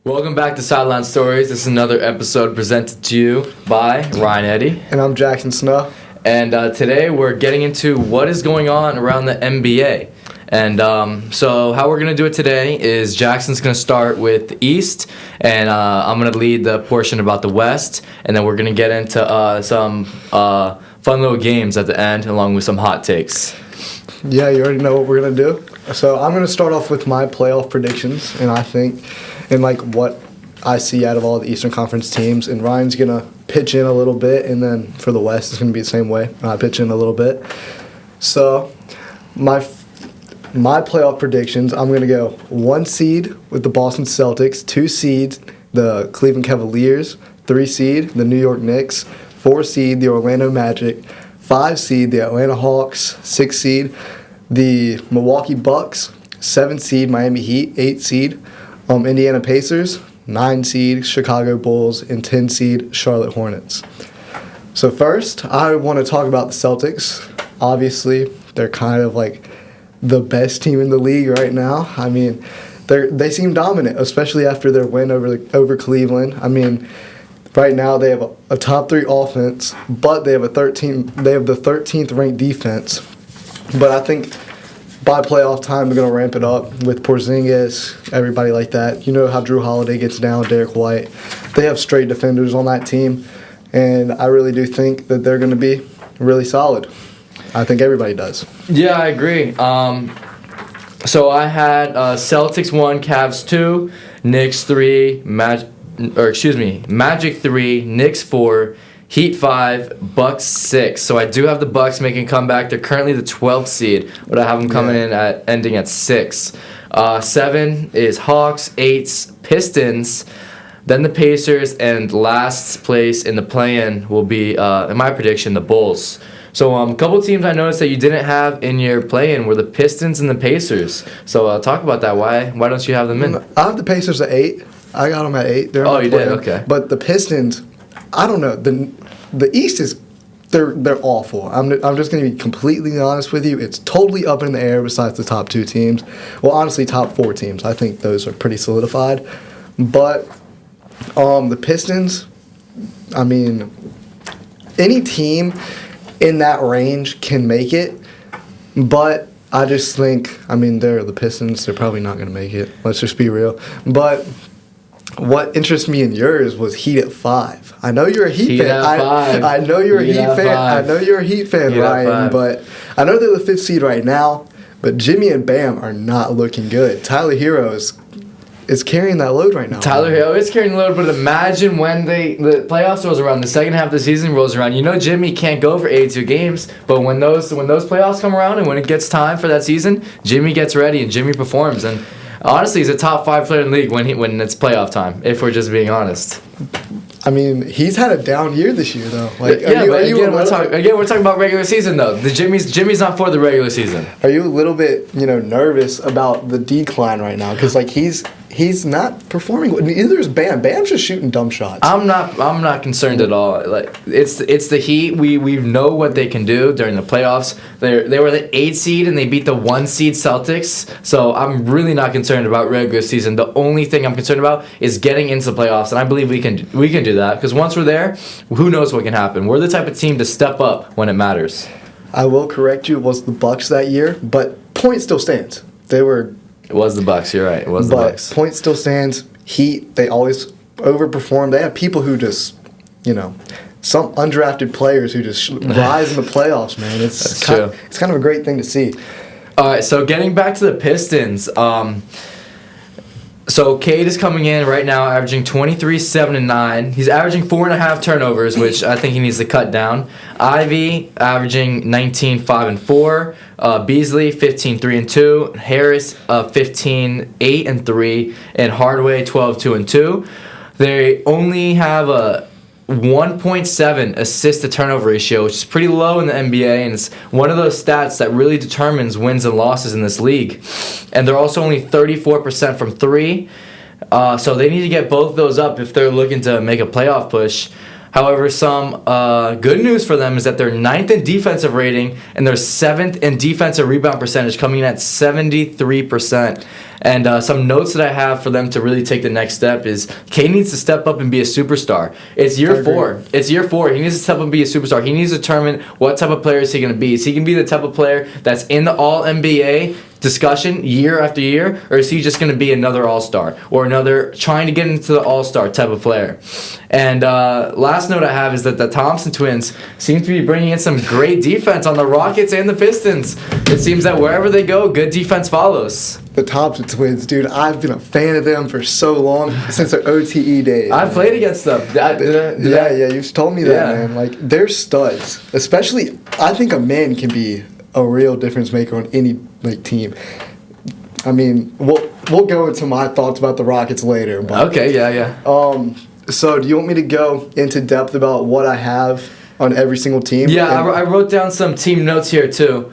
Welcome back to Sideline Stories. This is another episode presented to you by Ryan Eddy. And I'm Jackson Snow. And today we're getting into what is going on around the NBA. And so how we're going to do it today is Jackson's going to start with the East, and I'm going to lead the portion about the West, and then we're going to get into some fun little games at the end along with some hot takes. Yeah, you already know what we're going to do. So I'm going to start off with my playoff predictions, and I think, and like what I see out of all the Eastern Conference teams, and Ryan's going to pitch in a little bit, and then for the West it's going to be the same way. I pitch in a little bit. So my playoff predictions, I'm going to go 1 seed with the Boston Celtics, 2 seeds the Cleveland Cavaliers, 3 seed the New York Knicks, 4 seed the Orlando Magic, 5 seed the Atlanta Hawks, 6 seed the Milwaukee Bucks, 7 seed Miami Heat, 8 seed Indiana Pacers, 9 seed Chicago Bulls, and 10 seed Charlotte Hornets. So first, I want to talk about the Celtics. Obviously, they're kind of like the best team in the league right now. I mean, they seem dominant, especially after their win over Cleveland. I mean, right now they have a top 3 offense, but they have the 13th ranked defense. But I think by playoff time they're going to ramp it up with Porzingis, everybody like that. You know how Drew Holiday gets down, Derek White. They have straight defenders on that team, and I really do think that they're going to be really solid. I think everybody does. Yeah, I agree. So I had Celtics 1, Cavs 2, Knicks 3, Magic 3, Knicks 4, Heat 5, Bucks 6. So I do have the Bucks making a comeback. They're currently the 12th seed, but I have them coming in at ending at 6. 7 is Hawks, 8's Pistons, then the Pacers, and last place in the play-in will be, in my prediction, the Bulls. So a couple teams I noticed that you didn't have in your play-in were the Pistons and the Pacers. So talk about that. Why don't you have them in? I have the Pacers at 8. I got them at 8. Oh, you did? Okay. But the Pistons, I don't know. The East is they're awful. I'm just going to be completely honest with you. It's totally up in the air besides the top 2 teams. Well, honestly, top 4 teams. I think those are pretty solidified. But the Pistons, I mean, any team in that range can make it, but I just think, I mean, they're the Pistons. They're probably not going to make it. Let's just be real. But what interests me in yours was Heat at 5. I know you're a Heat fan. I know you're a Heat fan. I know you're a Heat fan, Ryan. But I know they're the 5th seed right now. But Jimmy and Bam are not looking good. Tyler Hero is carrying that load right now. Tyler Hero is carrying the load, but imagine when the playoffs rolls around, the second half of the season rolls around. You know Jimmy can't go for 82 games, but when those playoffs come around and when it gets time for that season, Jimmy gets ready and Jimmy performs. And honestly, he's a top 5 player in the league when it's playoff time, if we're just being honest. I mean, he's had a down year this year, though. Like, we're talking about regular season, though. The Jimmy's not for the regular season. Are you a little bit, nervous about the decline right now? Because like he's not performing. Neither is Bam. Bam's just shooting dumb shots. I'm not concerned at all. Like it's the Heat. We know what they can do during the playoffs. They were the 8 seed and they beat the 1 seed Celtics. So I'm really not concerned about regular season. The only thing I'm concerned about is getting into the playoffs, and I believe we can do that because once we're there, who knows what can happen. We're the type of team to step up when it matters. I will correct you. It was the Bucks that year, but point still stands. It was the Bucks. You're right. It was the Bucks. But point still stands. Heat, they always overperform. They have people who just, some undrafted players who just rise in the playoffs, man. It's kind of a great thing to see. All right, so getting back to the Pistons. So Cade is coming in right now averaging 23, 7, and 9. He's averaging 4.5 turnovers, which I think he needs to cut down. Ivy averaging 19, 5, and 4. Beasley 15, 3, and 2. Harris 15, 8, and 3. And Hardaway 12, 2, and 2. They only have a 1.7 assist to turnover ratio, which is pretty low in the NBA, and it's one of those stats that really determines wins and losses in this league. And they're also only 34% from 3, so they need to get both those up if they're looking to make a playoff push. However, some good news for them is that they're 9th in defensive rating and they're 7th in defensive rebound percentage, coming in at 73%. And some notes that I have for them to really take the next step is K needs to step up and be a superstar. It's year 4. It's year 4. He needs to step up and be a superstar. He needs to determine what type of player is he going to be. Is he going to be the type of player that's in the All-NBA discussion year after year, or is he just going to be another All-Star or another trying to get into the All-Star type of player? And last note I have is that the Thompson twins seem to be bringing in some great defense on the Rockets and the Pistons. It seems that wherever they go, good defense follows. The Thompson twins, dude, I've been a fan of them for so long, since their OTE days. I played against them. Yeah, you've told me that, man. Like, they're studs. Especially, I think a man can be a real difference maker on any team. I mean, we'll go into my thoughts about the Rockets later. But, okay, yeah. So, do you want me to go into depth about what I have on every single team? Yeah, I wrote down some team notes here too.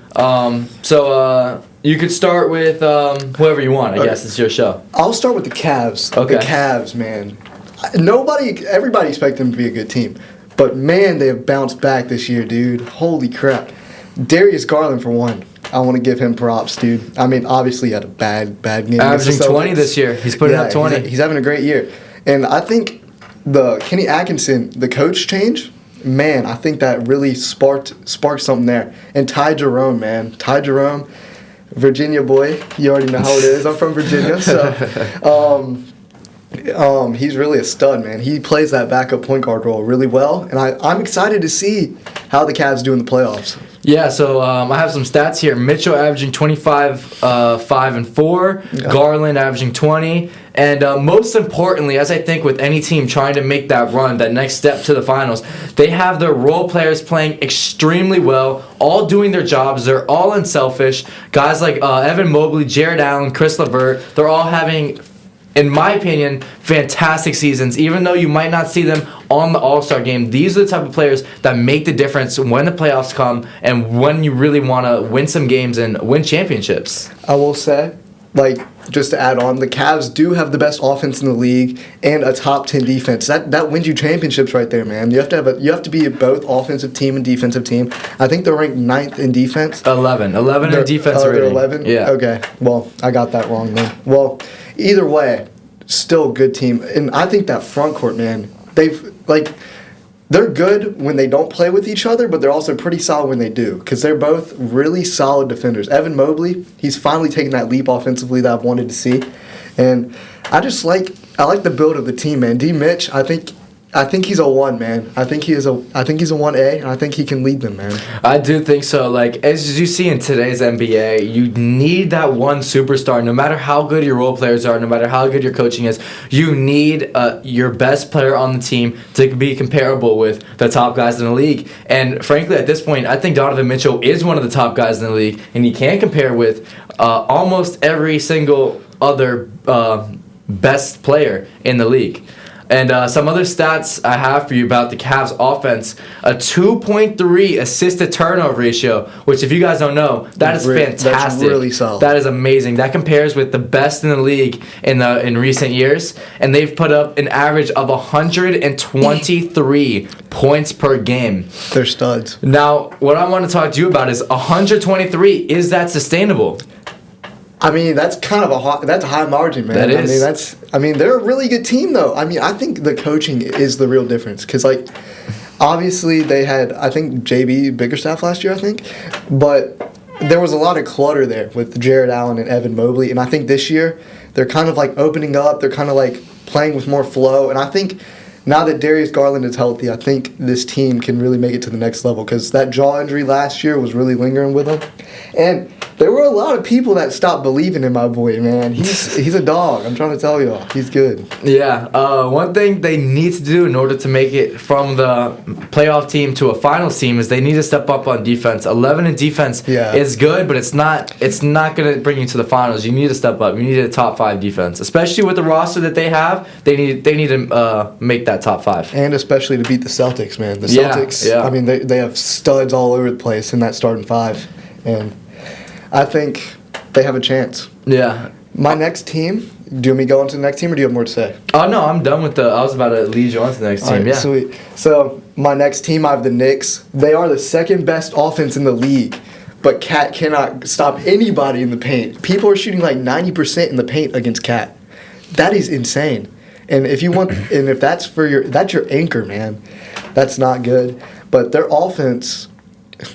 You could start with whoever you want. I guess it's your show. I'll start with the Cavs. Okay. The Cavs, man. Everybody expected them to be a good team, but man, they have bounced back this year, dude. Holy crap! Darius Garland, for one, I want to give him props, dude. I mean, obviously, he had a bad game. Averaging 20 this year. He's putting up 20. He's having a great year, and I think the Kenny Atkinson, the coach change. Man, I think that really sparked something there. And Ty Jerome, man. Ty Jerome, Virginia boy. You already know how it is. I'm from Virginia. So he's really a stud, man. He plays that backup point guard role really well. And I'm excited to see how the Cavs do in the playoffs. Yeah, so I have some stats here. Mitchell averaging 25, 5 and 4. Yeah. Garland averaging 20. And most importantly, as I think with any team trying to make that run, that next step to the finals, they have their role players playing extremely well, all doing their jobs. They're all unselfish. Guys like Evan Mobley, Jared Allen, Chris LeVert, they're all having, in my opinion, fantastic seasons. Even though you might not see them on the All-Star game, these are the type of players that make the difference when the playoffs come and when you really want to win some games and win championships. I will say, just to add on, the Cavs do have the best offense in the league and a top 10 defense. That wins you championships right there, man. You have to be both offensive team and defensive team. I think they're ranked 9th in defense. 11 in defense rating. They're 11? Yeah. Okay. Well, I got that wrong then. Well, either way, still a good team. And I think that front court, man, they're good when they don't play with each other, but they're also pretty solid when they do, because they're both really solid defenders. Evan Mobley, he's finally taken that leap offensively that I've wanted to see, and I like the build of the team, man. D. Mitch, I think he's a 1, man. I think he's a 1A, and I think he can lead them, man. I do think so. As you see in today's NBA, you need that one superstar. No matter how good your role players are, no matter how good your coaching is, you need your best player on the team to be comparable with the top guys in the league. And frankly, at this point, I think Donovan Mitchell is one of the top guys in the league, and he can compare with almost every single other best player in the league. And some other stats I have for you about the Cavs offense: a 2.3 assist-to-turnover ratio, which, if you guys don't know, that is fantastic. That's really solid. That is amazing. That compares with the best in the league in recent years, and they've put up an average of 123 points per game. They're studs. Now, what I want to talk to you about is 123. Is that sustainable? I mean, that's kind of a high margin, man. That is. They're a really good team, though. I mean, I think the coaching is the real difference, because obviously they had, I think, JB Bickerstaff last year, I think, but there was a lot of clutter there with Jared Allen and Evan Mobley, and I think this year they're kind of opening up, they're kind of playing with more flow, and I think now that Darius Garland is healthy, I think this team can really make it to the next level, because that jaw injury last year was really lingering with him, and there were a lot of people that stopped believing in my boy, man. He's a dog. I'm trying to tell y'all. He's good. Yeah. One thing they need to do in order to make it from the playoff team to a finals team is they need to step up on defense. 11 in defense is good, but it's not going to bring you to the finals. You need to step up. You need a top 5 defense, especially with the roster that they have. They need to make that top 5, and especially to beat the Celtics, man. The Celtics. Yeah. I mean, they have studs all over the place in that starting 5, and I think they have a chance. Yeah. My next team. Do you want me to go on to the next team, or do you have more to say? Oh no, I'm done with I was about to lead you on to the next team. All right, Yeah. sweet. So my next team, I have the Knicks. They are the second best offense in the league, but Cat cannot stop anybody in the paint. People are shooting like 90% in the paint against Cat. That is insane. And if that's that's your anchor, man. That's not good. But their offense,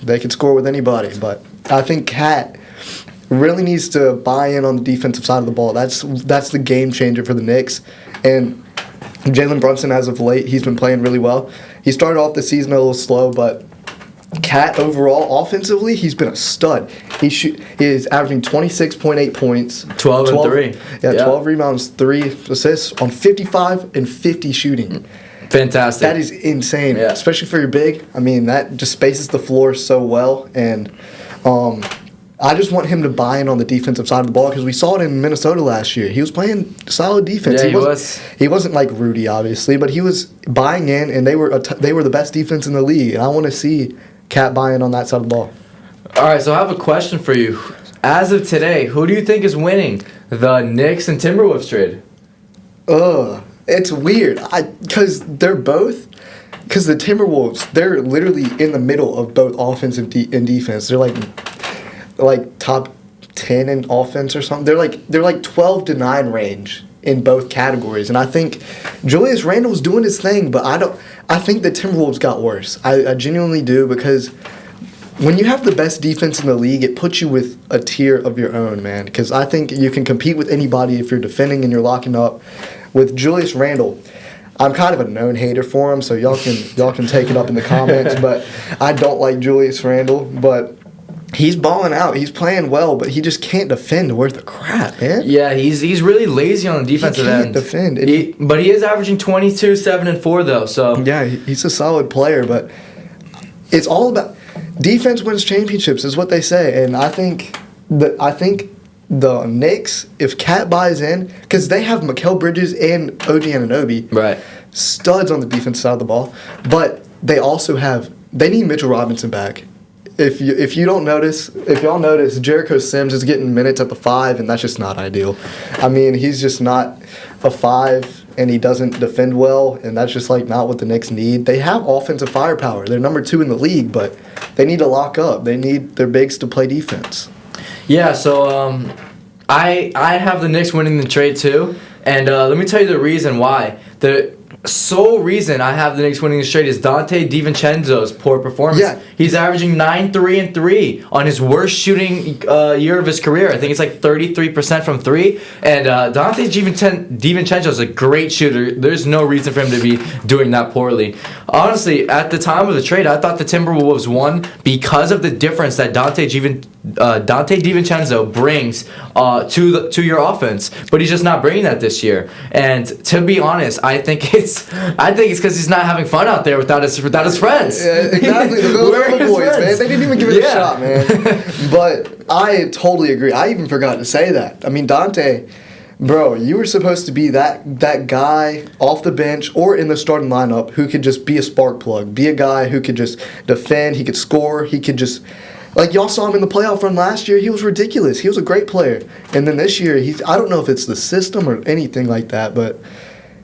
they can score with anybody. But I think Cat really needs to buy in on the defensive side of the ball. That's the game changer for the Knicks. And Jalen Brunson, as of late, he's been playing really well. He started off the season a little slow, but Cat overall, offensively, he's been a stud. He is averaging 26.8 points. 12 and 3. Yeah, 12 rebounds, 3 assists on 55 and 50 shooting. Fantastic. That is insane, Yeah. especially for your big. I mean, that just spaces the floor so well. And I just want him to buy in on the defensive side of the ball because we saw it in Minnesota last year. He was playing solid defense. Yeah, he was. He wasn't like Rudy, obviously, but he was buying in, and they were the best defense in the league. And I want to see Cat buy in on that side of the ball. All right, so I have a question for you. As of today, who do you think is winning the Knicks and Timberwolves trade? It's weird. Because the Timberwolves, they're literally in the middle of both offense and defense. They're like top 10 in offense or something. They're like 12 to 9 range in both categories. And I think Julius Randle's doing his thing, but I think the Timberwolves got worse. I genuinely do, because when you have the best defense in the league, it puts you with a tier of your own, man. Because I think you can compete with anybody if you're defending and you're locking up. With Julius Randle, I'm kind of a known hater for him, so y'all can take it up in the comments. But I don't like Julius Randle, but he's balling out. He's playing well, but he just can't defend worth a crap, man. Yeah, he's really lazy on the defensive end. He can't defend. But he is averaging 22, 7, and 4 though. So yeah, he's a solid player, but it's all about defense wins championships, is what they say. And I think the Knicks, if Cat buys in, because they have Mikal Bridges and OG Anunoby, right, studs on the defense side of the ball, but they need Mitchell Robinson back. If y'all notice, Jericho Sims is getting minutes at the 5, and that's just not ideal. I mean, he's just not a 5, and he doesn't defend well, and that's just like not what the Knicks need. They have offensive firepower. They're number 2 in the league, but they need to lock up. They need their bigs to play defense. Yeah, so I have the Knicks winning the trade too, and let me tell you the reason why. The sole reason I have the Knicks winning this trade is Dante DiVincenzo's poor performance. Yeah. He's averaging 9, 3, and 3 on his worst shooting year of his career. I think it's like 33% from 3. And Dante DiVincenzo is a great shooter. There's no reason for him to be doing that poorly. Honestly, at the time of the trade, I thought the Timberwolves won because of the difference that Dante DiVincenzo brings to your offense, but he's just not bringing that this year. And to be honest, I think it's because he's not having fun out there without his friends. Yeah, exactly. The boys, man. They didn't even give it a shot, man. But I totally agree. I even forgot to say that. I mean, Dante, bro, you were supposed to be that guy off the bench or in the starting lineup who could just be a spark plug, be a guy who could just defend, he could score, he could just... Like, y'all saw him in the playoff run last year. He was ridiculous. He was a great player. And then this year, I don't know if it's the system or anything like that, but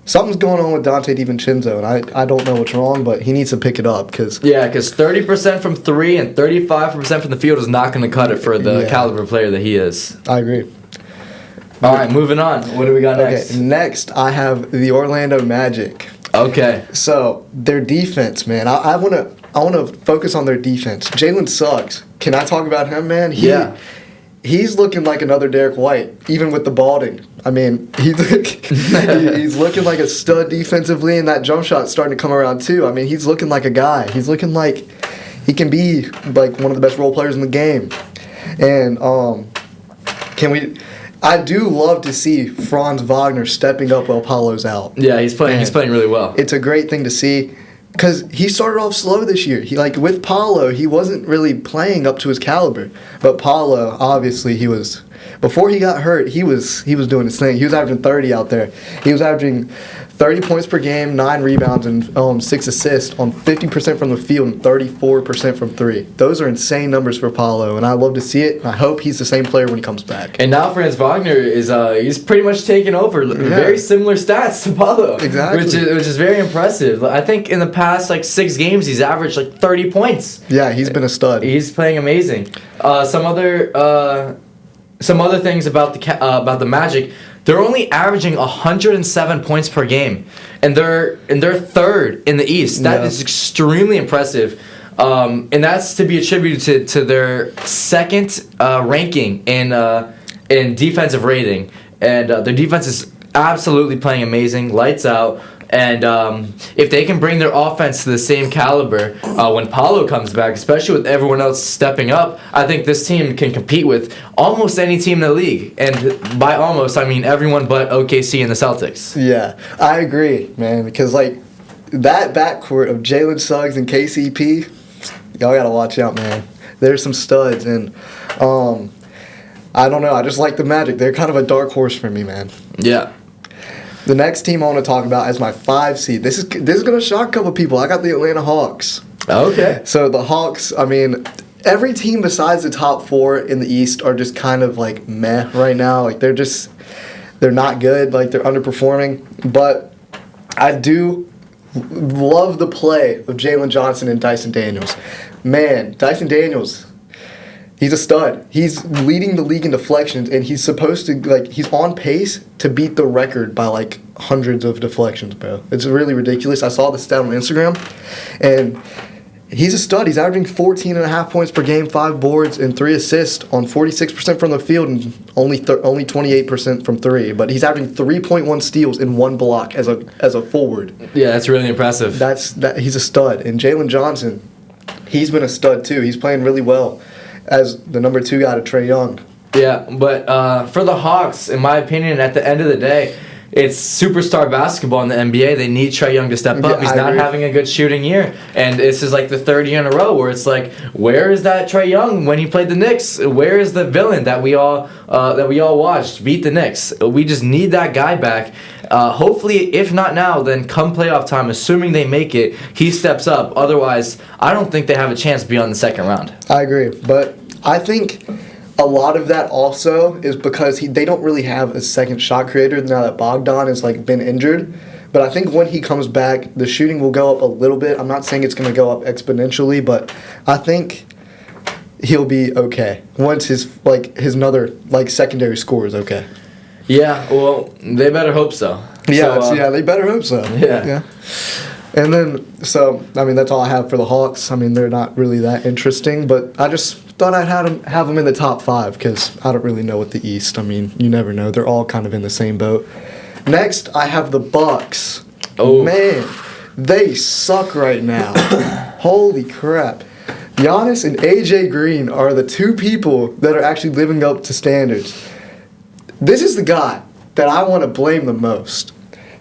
something's going on with Dante DiVincenzo, and I don't know what's wrong, but he needs to pick it up. Because 30% from 3 and 35% from the field is not going to cut it for the caliber player that he is. I agree. All right, moving on. What do we got next? Okay, next I have the Orlando Magic. Okay. So, their defense, man. I want to focus on their defense. Jalen Suggs. Can I talk about him, man? He's looking like another Derek White, even with the balding. I mean, he's looking like a stud defensively, and that jump shot's starting to come around too. I mean, he's looking like a guy. He's looking like he can be like one of the best role players in the game. And I do love to see Franz Wagner stepping up while Paolo's out. Yeah, he's playing really well. It's a great thing to see. Because he started off slow this year. With Paolo, he wasn't really playing up to his caliber. But Paolo, obviously, he was before he got hurt, he was doing his thing. He was averaging 30 out there. He was averaging 30 points per game, 9 rebounds, and 6 assists on 50% from the field and 34% from 3. Those are insane numbers for Paulo, and I love to see it. I hope he's the same player when he comes back. And now Franz Wagner is he's pretty much taken over. Very similar stats to Paulo. Exactly. Which is very impressive. I think in the past 6 games he's averaged 30 points. Yeah, he's been a stud. He's playing amazing. Some other things about the Magic. They're only averaging 107 points per game, and they're third in the East. That is extremely impressive, and that's to be attributed to their second ranking in defensive rating, and their defense is absolutely playing amazing, lights out. And if they can bring their offense to the same caliber when Paulo comes back, especially with everyone else stepping up, I think this team can compete with almost any team in the league. And by almost, I mean everyone but OKC and the Celtics. Yeah, I agree, man, because that backcourt of Jalen Suggs and KCP, y'all got to watch out, man. There's some studs, and I don't know. I just like the Magic. They're kind of a dark horse for me, man. Yeah. The next team I want to talk about is my 5 seed. This is going to shock a couple people. I got the Atlanta Hawks. Okay. So the Hawks, I mean, every team besides the top 4 in the East are just kind of meh right now. They're not good. They're underperforming. But I do love the play of Jalen Johnson and Dyson Daniels. Man, Dyson Daniels, he's a stud. He's leading the league in deflections, and he's supposed to, he's on pace to beat the record by, hundreds of deflections, bro. It's really ridiculous. I saw the stat on Instagram, and he's a stud. He's averaging 14.5 points per game, 5 boards, and 3 assists on 46% from the field and only 28% from 3. But he's averaging 3.1 steals in 1 block as a forward. Yeah, that's really impressive. He's a stud. And Jalen Johnson, he's been a stud, too. He's playing really well as the number 2 guy to Trae Young. Yeah, but for the Hawks, in my opinion, at the end of the day, it's superstar basketball in the NBA. They need Trae Young to step up. He's not having a good shooting year. And this is the 3rd year in a row where it's where is that Trae Young when he played the Knicks? Where is the villain that we all watched beat the Knicks? We just need that guy back. Hopefully, if not now, then come playoff time, assuming they make it, he steps up. Otherwise, I don't think they have a chance beyond the second round. I agree. But I think a lot of that also is because they don't really have a second shot creator now that Bogdan has been injured. But I think when he comes back, the shooting will go up a little bit. I'm not saying it's going to go up exponentially, but I think he'll be okay once his another secondary score is okay. Yeah, well, they better hope so. Yeah, they better hope so. Yeah. And then, that's all I have for the Hawks. They're not really that interesting, but I just thought I'd have them in the top 5 because I don't really know what the East. You never know. They're all kind of in the same boat. Next, I have the Bucks. Oh, man, they suck right now. Holy crap. Giannis and AJ Green are the 2 people that are actually living up to standards. This is the guy that I want to blame the most.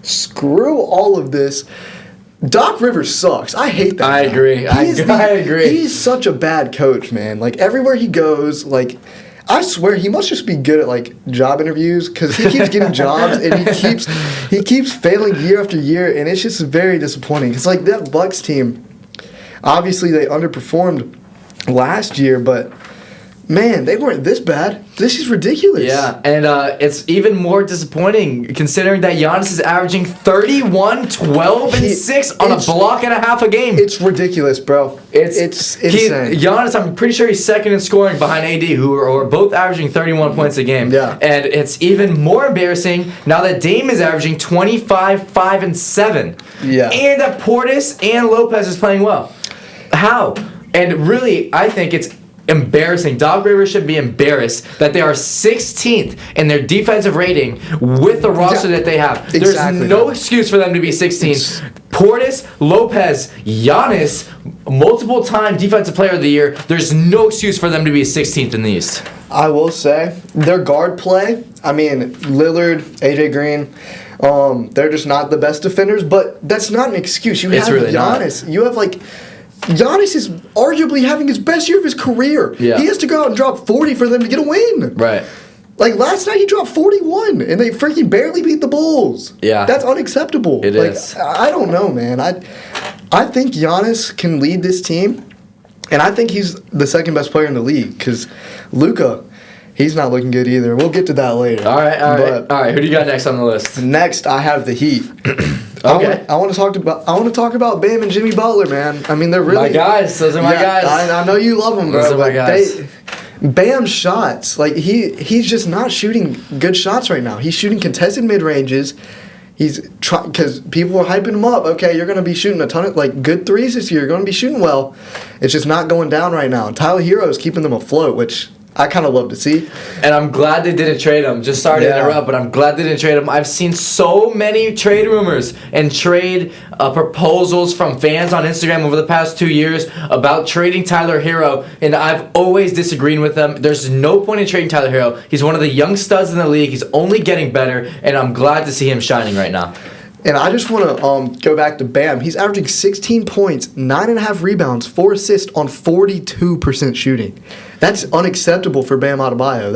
Screw all of this. Doc Rivers sucks. I hate that guy. I agree. He's such a bad coach, man. Everywhere he goes, I swear he must just be good at job interviews because he keeps getting jobs and he keeps failing year after year, and it's just very disappointing. Because that Bucks team, obviously they underperformed last year, but man, they weren't this bad. This is ridiculous. Yeah, and it's even more disappointing considering that Giannis is averaging 31, 12, and 6 on a block and a half a game. It's ridiculous, bro. It's insane. Giannis, I'm pretty sure he's second in scoring behind AD, who are both averaging 31 points a game. Yeah. And it's even more embarrassing now that Dame is averaging 25, 5, and 7. Yeah. And that Portis and Lopez is playing well. How? And really, I think it's embarrassing. Doc Rivers should be embarrassed that they are 16th in their defensive rating with the roster that they have. There's no excuse for them to be 16th. Portis, Lopez, Giannis, multiple-time Defensive Player of the Year. There's no excuse for them to be 16th in the East. I will say, their guard play, Lillard, AJ Green, they're just not the best defenders, but that's not an excuse. You have really Giannis. Not. You have Giannis is arguably having his best year of his career. Yeah. He has to go out and drop 40 for them to get a win. Right. Like, last night he dropped 41, and they freaking barely beat the Bulls. Yeah. That's unacceptable. It is. I don't know, man. I think Giannis can lead this team, and I think he's the second best player in the league because Luka, he's not looking good either. We'll get to that later. All right. Who do you got next on the list? Next, I have the Heat. Okay. I want to talk about Bam and Jimmy Butler, man. I mean, they're really My guys. Those are my guys. I know you love them, bro. Those are my guys. Bam's shots, like he's just not shooting good shots right now. He's shooting contested mid ranges. He's trying because people are hyping him up. Okay, you're gonna be shooting a ton of like good threes this year. You're gonna be shooting well. It's just not going down right now. And Tyler Hero is keeping them afloat, which I kind of love to see. And I'm glad they didn't trade him. Just sorry to interrupt, but I'm glad they didn't trade him. I've seen so many trade rumors and trade proposals from fans on Instagram over the past 2 years about trading Tyler Hero, and I've always disagreed with them. There's no point in trading Tyler Hero. He's one of the young studs in the league. He's only getting better, and I'm glad to see him shining right now. And I just want to go back to Bam. He's averaging 16 points, 9.5 rebounds, 4 assists on 42% shooting. That's unacceptable for Bam Adebayo.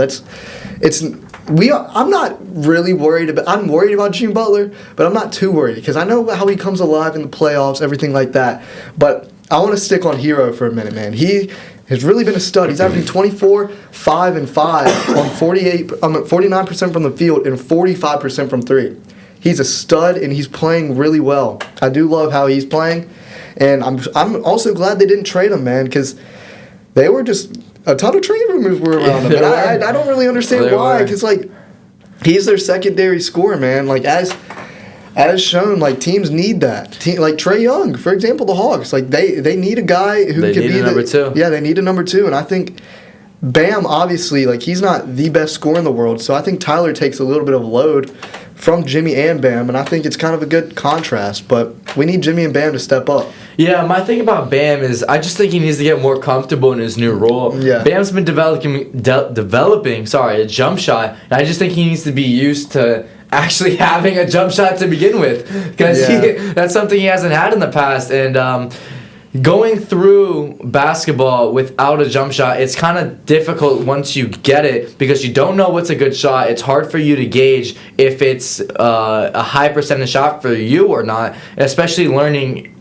I'm not really worried about. I'm worried about Jimmy Butler, but I'm not too worried because I know how he comes alive in the playoffs, everything like that. But I want to stick on Hero for a minute, man. He has really been a stud. He's averaging 24, 5, and 5 on 49% from the field and 45% from three. He's a stud, and he's playing really well. I do love how he's playing, and I'm also glad they didn't trade him, man, because they were just a ton of trade rumors were around him. And I don't really understand why, because like he's their secondary scorer, man. Like as shown, like teams need that. Like Trae Young, for example, the Hawks, like they need a guy who can be number two. Yeah, they need a number two, and I think Bam obviously like he's not the best scorer in the world, so I think Tyler takes a little bit of load from Jimmy and Bam, and I think it's kind of a good contrast, but we need Jimmy and Bam to step up. Yeah, my thing about Bam is I just think he needs to get more comfortable in his new role. Yeah. Bam's been developing a jump shot, and I just think he needs to be used to actually having a jump shot to begin with, because that's something he hasn't had in the past, and going through basketball without a jump shot, it's kind of difficult once you get it because you don't know what's a good shot. It's hard for you to gauge if it's a high percentage shot for you or not, and especially learning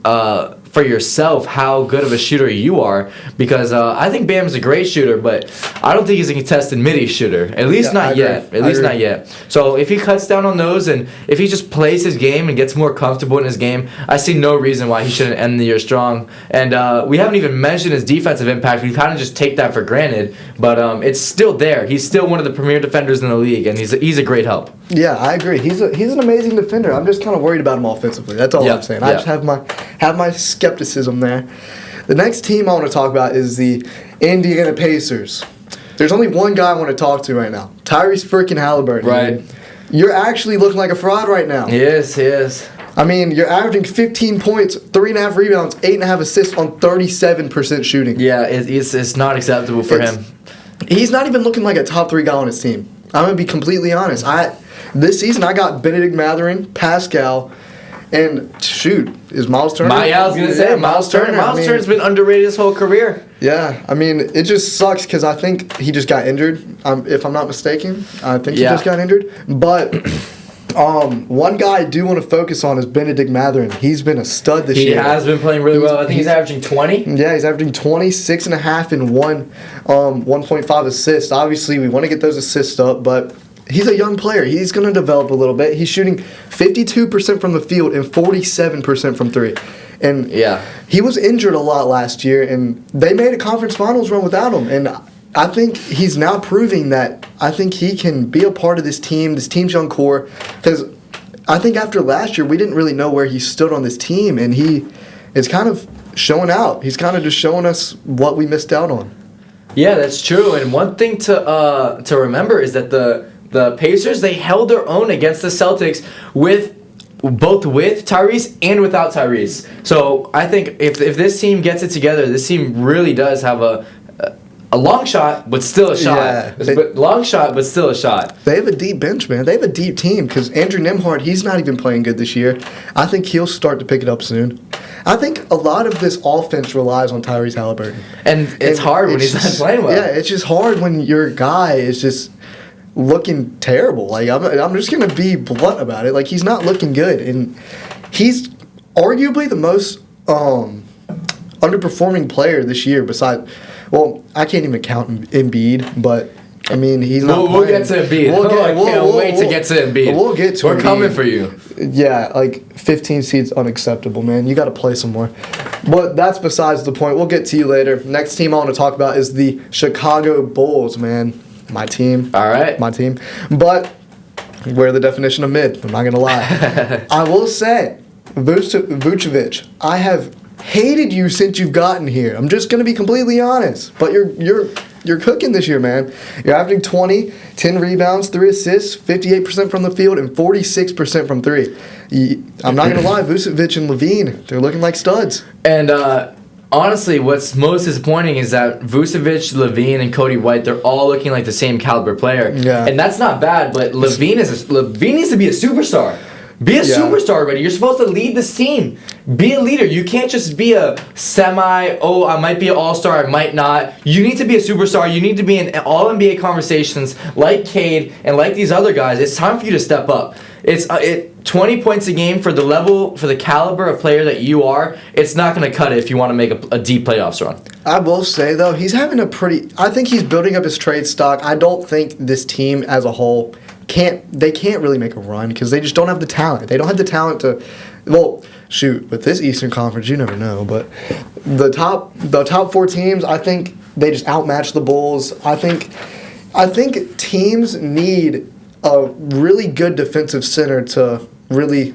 for yourself how good of a shooter you are, because I think Bam's a great shooter, but I don't think he's a contested midi shooter. At least not yet. At least not yet. So if he cuts down on those and if he just plays his game and gets more comfortable in his game, I see no reason why he shouldn't end the year strong. And we haven't even mentioned his defensive impact. We kind of just take that for granted, but it's still there. He's still one of the premier defenders in the league, and he's a great help. Yeah, I agree. He's an amazing defender. I'm just kind of worried about him offensively. That's all I'm saying. I just have my skepticism there. The next team I want to talk about is the Indiana Pacers. There's only one guy I want to talk to right now. Tyrese freaking Halliburton. Right. You're actually looking like a fraud right now. He is. I mean, you're averaging 15 points, 3.5 rebounds, 8.5 assists on 37% shooting. Yeah, it's not acceptable for him. He's not even looking like a top 3 guy on his team. I'm going to be completely honest. This season, I got Benedict Mathurin, Pascal, and shoot, is Miles Turner? I was going to say, Miles Turner. Miles Turner's been underrated his whole career. Yeah, I mean, it just sucks because I think he just got injured, if I'm not mistaken. I think he just got injured. But one guy I do want to focus on is Benedict Mathurin. He's been a stud this year. He has been playing really well. I think he's averaging 20. Yeah, he's averaging 20, 6.5, and 1.5 assists. Obviously, we want to get those assists up, but he's a young player. He's going to develop a little bit. He's shooting 52% from the field and 47% from three. And he was injured a lot last year, and they made a conference finals run without him. And I think he's now proving that I think he can be a part of this team's young core. Because I think after last year, we didn't really know where he stood on this team, and he is kind of showing out. He's kind of just showing us what we missed out on. Yeah, that's true. And one thing to remember is that the Pacers, they held their own against the Celtics both with Tyrese and without Tyrese. So I think if this team gets it together, this team really does have a long shot, but still a shot. Long shot, but still a shot. They have a deep bench, man. They have a deep team because Andrew Nembhard, he's not even playing good this year. I think he'll start to pick it up soon. I think a lot of this offense relies on Tyrese Halliburton. And it's hard when he's not playing well. Yeah, it's just hard when your guy is just looking terrible. Like I'm just gonna be blunt about it. Like he's not looking good, and he's arguably the most underperforming player this year. Besides, well, I can't even count Embiid, but I mean he's not. We'll get to Embiid. I can't wait to get to Embiid. We'll get to. We're Embiid. coming for you. Yeah, like 15 seeds unacceptable, man. You got to play some more. But that's besides the point. We'll get to you later. Next team I want to talk about is the Chicago Bulls, man. My team. All right. My team. But we're the definition of mid. I'm not going to lie. I will say, Vucevic, I have hated you since you've gotten here. I'm just going to be completely honest. But you're cooking this year, man. You're averaging 20, 10 rebounds, 3 assists, 58% from the field, and 46% from 3. I'm not going to lie, Vucevic and Levine, they're looking like studs. And honestly, what's most disappointing is that Vucevic, Levine, and Cody White, they're all looking like the same caliber player. Yeah. And that's not bad, but Levine needs to be a superstar. Be a superstar already. You're supposed to lead this team. Be a leader. You can't just be a I might be an all-star, I might not. You need to be a superstar. You need to be in all-NBA conversations like Cade and like these other guys. It's time for you to step up. It's 20 points a game for the caliber of player that you are. It's not going to cut it if you want to make a deep playoffs run. I will say, though, he's having I think he's building up his trade stock. I don't think this team as a whole can't really make a run because they just don't have the talent. They don't have the talent to, well, shoot, with this Eastern Conference, you never know. But the top 4 teams, I think they just outmatch the Bulls. I think teams need a really good defensive center to really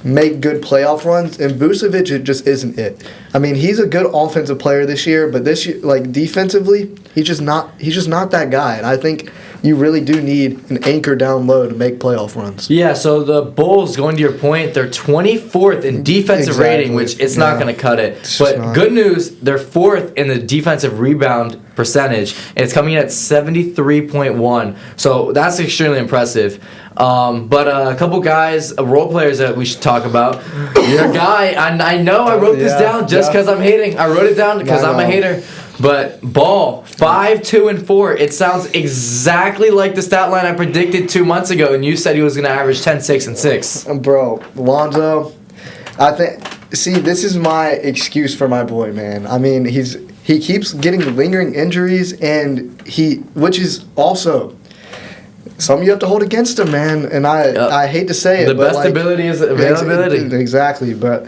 make good playoff runs, and Vucevic, it just isn't it. I mean, he's a good offensive player this year, but this year, like defensively, he's just not that guy. And I think you really do need an anchor down low to make playoff runs. Yeah, so the Bulls, going to your point, they're 24th in defensive rating, which it's not going to cut it. But good news, they're 4th in the defensive rebound percentage, and it's coming in at 73.1. So that's extremely impressive. But a couple guys, role players that we should talk about. Your guy, I know I wrote this down just because I'm hating. I wrote it down because I'm a hater. But Ball, 5, 2, and 4. It sounds exactly like the stat line I predicted 2 months ago, and you said he was going to average 10, 6, and 6. Bro, Lonzo, this is my excuse for my boy, man. I mean, he keeps getting lingering injuries, and which is also something you have to hold against him, man. And I hate to say it, the best ability is availability. Exactly, but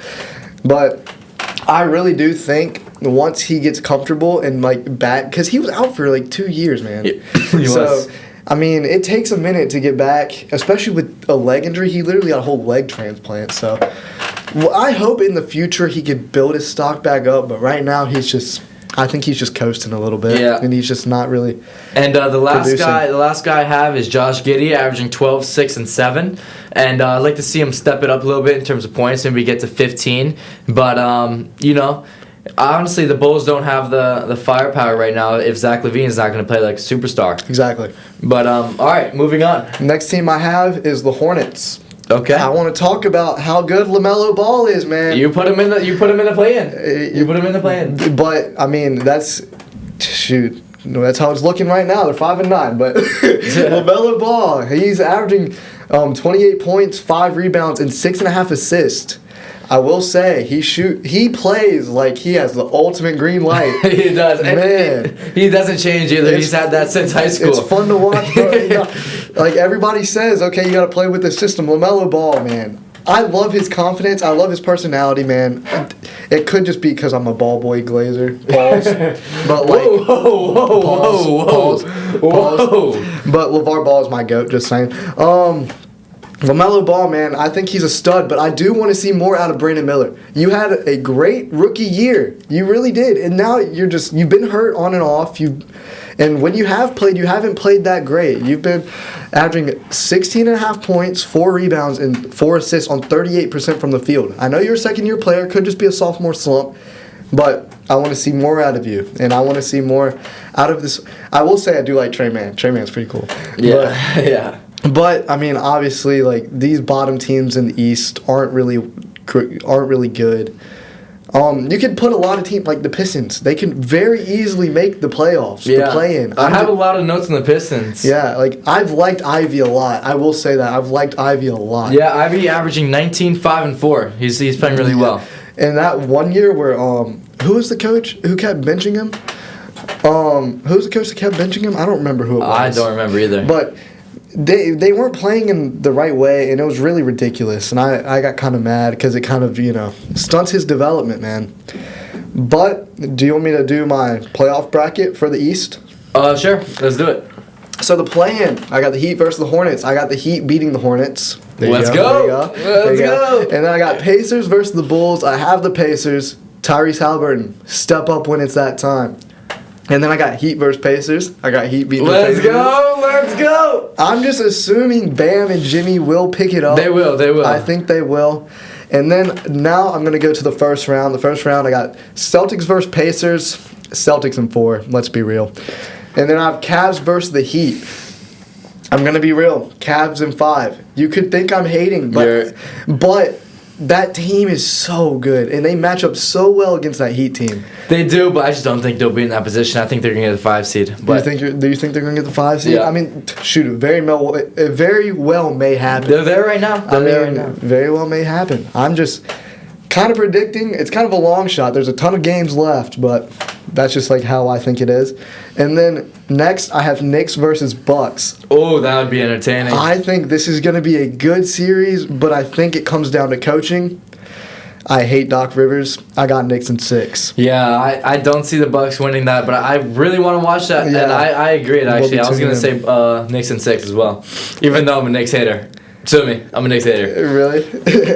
I really do think once he gets comfortable and back, because he was out for 2 years, man. Yeah, he was. I mean, it takes a minute to get back, especially with a leg injury. He literally got a whole leg transplant. So, I hope in the future he could build his stock back up. But right now, I think he's just coasting a little bit. Yeah. And he's just not really. And the last producing. guy I have is Josh Giddey, averaging 12, 6, and 7. And I'd like to see him step it up a little bit in terms of points, maybe get to 15. But honestly, the Bulls don't have the firepower right now if Zach LaVine is not going to play like a superstar. Exactly. But all right, moving on. Next team I have is the Hornets. Okay. I want to talk about how good LaMelo Ball is, man. You put him in the play-in. But I mean, that's how it's looking right now. They're 5-9, but LaMelo Ball, he's averaging 28 points, 5 rebounds, and 6.5 assists. I will say he plays like he has the ultimate green light. He does. Man. He doesn't change either. He's had that since high school. It's fun to watch, bro. Everybody says, okay, you got to play with this system. LaMelo Ball, man. I love his confidence. I love his personality, man. It could just be because I'm a ball boy glazer. Pause. But Whoa. But LeVar Ball is my GOAT, just saying. LaMelo Ball, man, I think he's a stud, but I do want to see more out of Brandon Miller. You had a great rookie year. You really did. And now you've been hurt on and off. And when you have played, you haven't played that great. You've been averaging 16.5 points, 4 rebounds, and 4 assists on 38% from the field. I know you're a second-year player. Could just be a sophomore slump. But I want to see more out of you. And I want to see more out of this. I will say I do like Trey Mann. Trey Mann's pretty cool. Yeah, yeah. But I mean, obviously, these bottom teams in the East aren't really good. You could put a lot of teams like the Pistons. They can very easily make the playoffs. The play-in. I have a lot of notes on the Pistons. Yeah, like I've liked Ivy a lot. I will say that I've liked Ivy a lot. Yeah, Ivy averaging 19, 5, and 4. He's playing really well. And that one year where who was the coach who kept benching him? Who was the coach that kept benching him? I don't remember who it was. I don't remember either. But they weren't playing in the right way, and it was really ridiculous. And I got kind of mad because it kind of, stunts his development, man. But do you want me to do my playoff bracket for the East? Sure. Let's do it. So the play-in, I got the Heat versus the Hornets. I got the Heat beating the Hornets. Let's go. Let's go. And then I got Pacers versus the Bulls. I have the Pacers. Tyrese Halliburton, step up when it's that time. And then I got Heat versus Pacers. I got Heat beating the Pacers. Let's go. I'm just assuming Bam and Jimmy will pick it up. They will. I think they will. And then now I'm going to go to the first round. The first round I got Celtics versus Pacers. Celtics in 4, let's be real. And then I have Cavs versus the Heat. I'm going to be real. Cavs in 5. You could think I'm hating, but that team is so good, and they match up so well against that Heat team. They do, but I just don't think they'll be in that position. I think they're going to get the 5 seed. But do you think they're going to get the 5 seed? Yeah. I mean, shoot, it very well may happen. They're there right now. Very well may happen. I'm just kind of predicting. It's kind of a long shot. There's a ton of games left, but that's just like how I think it is. And then next, I have Knicks versus Bucks. Oh, that would be entertaining. I think this is going to be a good series, but I think it comes down to coaching. I hate Doc Rivers. I got Knicks in 6. Yeah, I don't see the Bucks winning that, but I really want to watch that. Yeah. And I agreed, actually. I was going to say Knicks in 6 as well, even though I'm a Knicks hater. Sue me. I'm a Knicks hater. Really?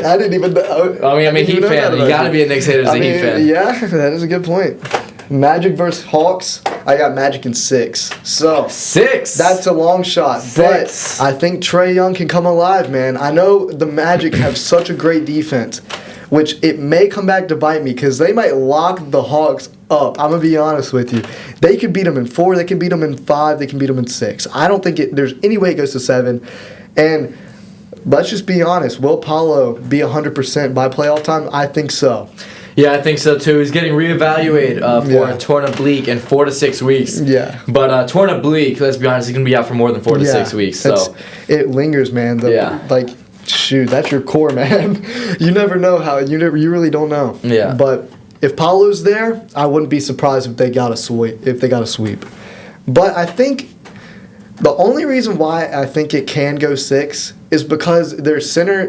I didn't even know. I mean, I'm a Heat fan. You got to be a Knicks hater as a Heat fan. Yeah, that is a good point. Magic versus Hawks. I got Magic in 6. So 6. That's a long shot. 6. But I think Trae Young can come alive, man. I know the Magic have such a great defense, which it may come back to bite me because they might lock the Hawks up. I'm going to be honest with you. They could beat them in 4. They can beat them in 5. They can beat them in 6. I don't think there's any way it goes to 7. And let's just be honest. Will Paulo be 100% by playoff time? I think so. Yeah, I think so too. He's getting reevaluated for a torn oblique in 4 to 6 weeks. Yeah. But torn oblique, let's be honest, he's going to be out for more than 4 to 6 weeks. So it lingers, man. Like, shoot, that's your core, man. You never know how. You really don't know. Yeah. But if Paulo's there, I wouldn't be surprised if they got a sweep. But I think the only reason why I think it can go 6 is because their center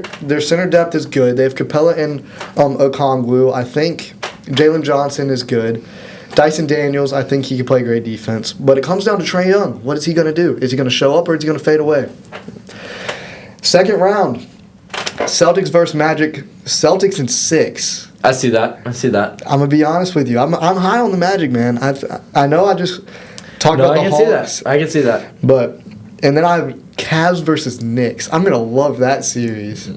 depth is good. They have Capella and Okongwu. I think Jalen Johnson is good. Dyson Daniels, I think he can play great defense. But it comes down to Trae Young. What is he going to do? Is he going to show up or is he going to fade away? Second round, Celtics versus Magic. Celtics in 6. I see that. I'm going to be honest with you. I'm high on the Magic, man. I know I just talked about the Hawks. I can see that. And then I have Cavs versus Knicks. I'm going to love that series.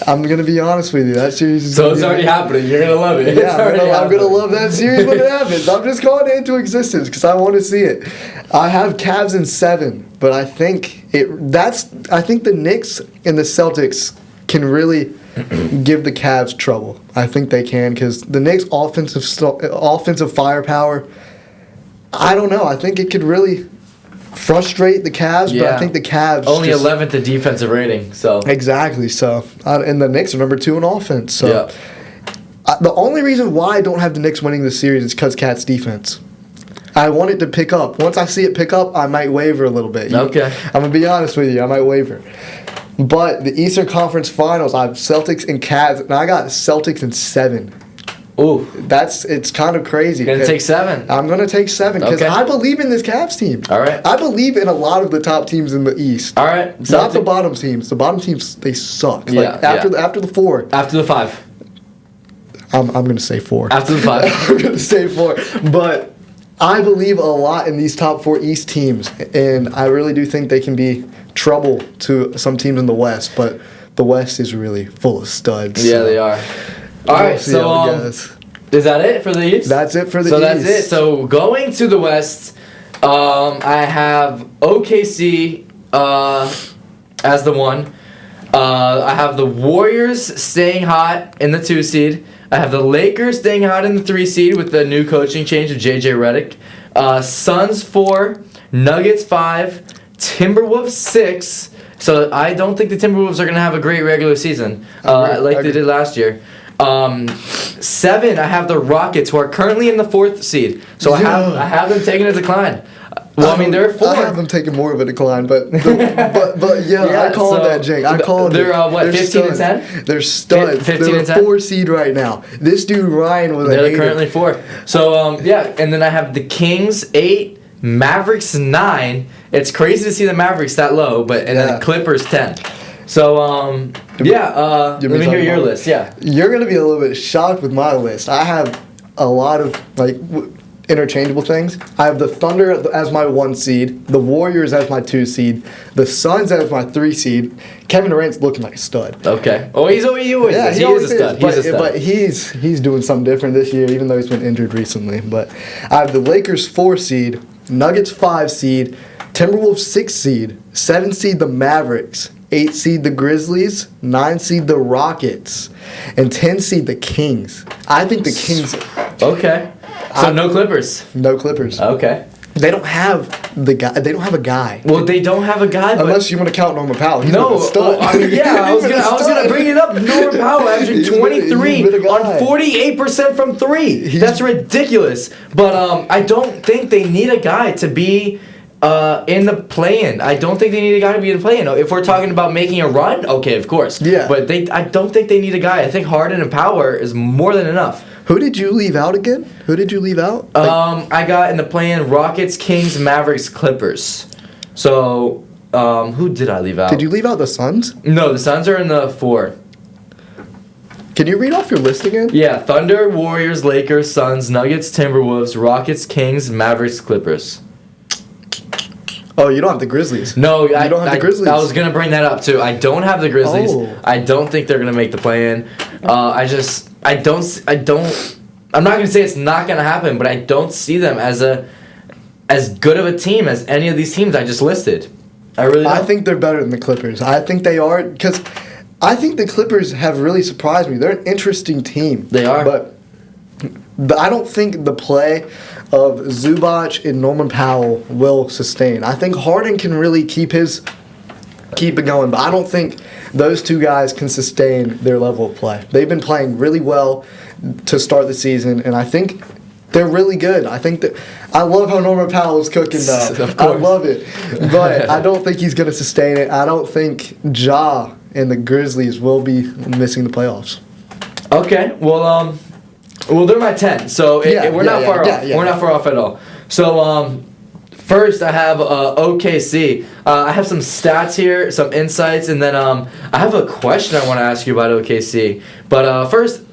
I'm going to be honest with you. That series is So it's already happening. You're going to love it. Yeah, I'm going to love that series when it happens. I'm just calling it into existence because I want to see it. I have Cavs in 7, but I think the Knicks and the Celtics can really give the Cavs trouble. I think they can because the Knicks' offensive firepower, I don't know. I think it could really frustrate the Cavs, but I think the Cavs only 11th in defensive rating. So exactly. So and the Knicks are number 2 in offense. So the only reason why I don't have the Knicks winning the series is because Cat's defense. I want it to pick up. Once I see it pick up, I might waver a little bit. Okay. I'm gonna be honest with you. I might waver. But the Eastern Conference Finals, I have Celtics and Cavs, and I got Celtics in 7. Ooh. It's kind of crazy. You're going to take 7? I'm going to take 7 because I believe in this Cavs team. All right. I believe in a lot of the top teams in the East. All right. Not the bottom teams. The bottom teams, they suck. After the 4. After the 5. I'm going to say 4. After the 5. I'm going to say 4. But I believe a lot in these top 4 East teams, and I really do think they can be trouble to some teams in the West, but the West is really full of studs. Yeah, they are. All right, so is that it for the East? That's it for the East. So that's it. So going to the West, I have OKC as the 1. I have the Warriors staying hot in the 2 seed. I have the Lakers staying hot in the 3 seed with the new coaching change of JJ Redick. Suns 4, Nuggets 5, Timberwolves 6. So I don't think the Timberwolves are going to have a great regular season they did last year. 7, I have the Rockets, who are currently in the 4th seed. So I have them taking a decline. Well, they're 4. I have them taking more of a decline, but I call that, Jake. I call it. They're 15 and 10. They're studs. 15 they're and 10. 4 seed right now. This dude Ryan was. They're currently 4. So and then I have the Kings 8, Mavericks 9. It's crazy to see the Mavericks that low, and then the Clippers 10. So let me hear your list. Yeah, you're gonna be a little bit shocked with my list. I have a lot of interchangeable things. I have the Thunder as my 1 seed, the Warriors as my 2 seed, the Suns as my 3 seed. Kevin Durant's looking like a stud. Okay. Oh, he is a stud. But he's doing something different this year, even though he's been injured recently. But I have the Lakers 4 seed, Nuggets 5 seed, Timberwolves 6 seed, 7 seed the Mavericks, 8 seed the Grizzlies, 9 seed the Rockets, and 10 seed the Kings. I think the Kings. Okay. So no Clippers. No Clippers. Okay. They don't have the guy. They don't have a guy. Well, they don't have a guy. But unless you want to count Norman Powell. He's no, a stud. I was gonna bring it up. Norman Powell averaging 23 on 48% from 3. That's ridiculous. But I don't think they need a guy to be in the play-in. I don't think they need a guy to be in the play-in. If we're talking about making a run, okay, of course. Yeah. But I don't think they need a guy. I think Harden and Power is more than enough. Who did you leave out again? Who did you leave out? I got in the play-in Rockets, Kings, Mavericks, Clippers. So, who did I leave out? Did you leave out the Suns? No, the Suns are in the 4. Can you read off your list again? Yeah, Thunder, Warriors, Lakers, Suns, Nuggets, Timberwolves, Rockets, Kings, Mavericks, Clippers. Oh, you don't have the Grizzlies. No, you don't have the Grizzlies. I was gonna bring that up too. I don't have the Grizzlies. Oh. I don't think they're gonna make the play-in. I'm not gonna say it's not gonna happen, but I don't see them as good of a team as any of these teams I just listed. I really don't. I think they're better than the Clippers. I think they are, because I think the Clippers have really surprised me. They're an interesting team. They are. But I don't think the play of Zubac and Norman Powell will sustain. I think Harden can really keep it going, but I don't think those two guys can sustain their level of play. They've been playing really well to start the season, and I think they're really good. I love how Norman Powell is cooking now. Of course. I love it, but I don't think he's going to sustain it. I don't think Ja and the Grizzlies will be missing the playoffs. Okay, well, they're my 10, so we're not far off. We're not far off at all. So, first I have OKC. I have some stats here, some insights, and then I have a question I want to ask you about OKC. But first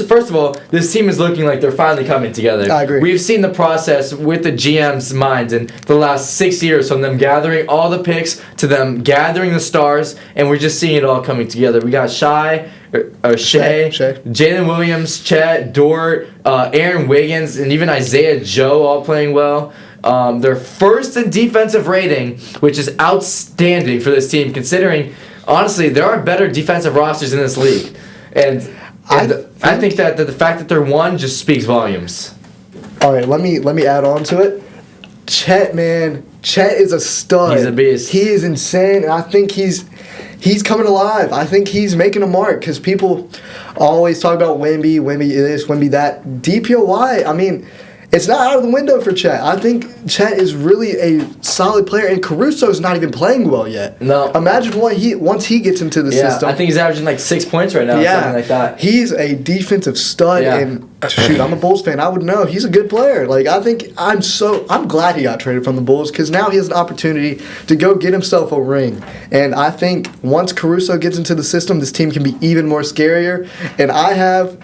of all, this team is looking like they're finally coming together. I agree. We've seen the process with the GM's minds in the last 6 years, from them gathering all the picks to them gathering the stars, and we're just seeing it all coming together. We got Shea, Jalen Williams, Chet, Dort, Aaron Wiggins, and even Isaiah Joe all playing well. They're first in defensive rating, which is outstanding for this team, considering, honestly, there are better defensive rosters in this league. And I think that the fact that they're 1 just speaks volumes. All right, let me add on to it. Chet is a stud. He's a beast. He is insane, and I think he's coming alive. I think he's making a mark, because people always talk about Wemby this, Wemby that. DPOY, I mean, it's not out of the window for Chet. I think Chet is really a solid player, and Caruso's not even playing well yet. No. Imagine once he gets into the system. I think he's averaging like 6 points right now, or something like that. He's a defensive stud, and shoot, I'm a Bulls fan. I would know he's a good player. Like, I'm glad he got traded from the Bulls, because now he has an opportunity to go get himself a ring. And I think once Caruso gets into the system, this team can be even more scarier. And I'll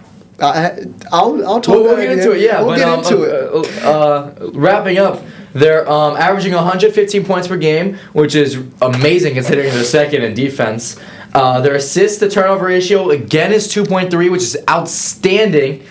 talk We'll get into it, yeah. We'll get into it. Wrapping up, they're averaging 115 points per game, which is amazing considering they're second in defense. Their assist to turnover ratio, again, is 2.3, which is outstanding.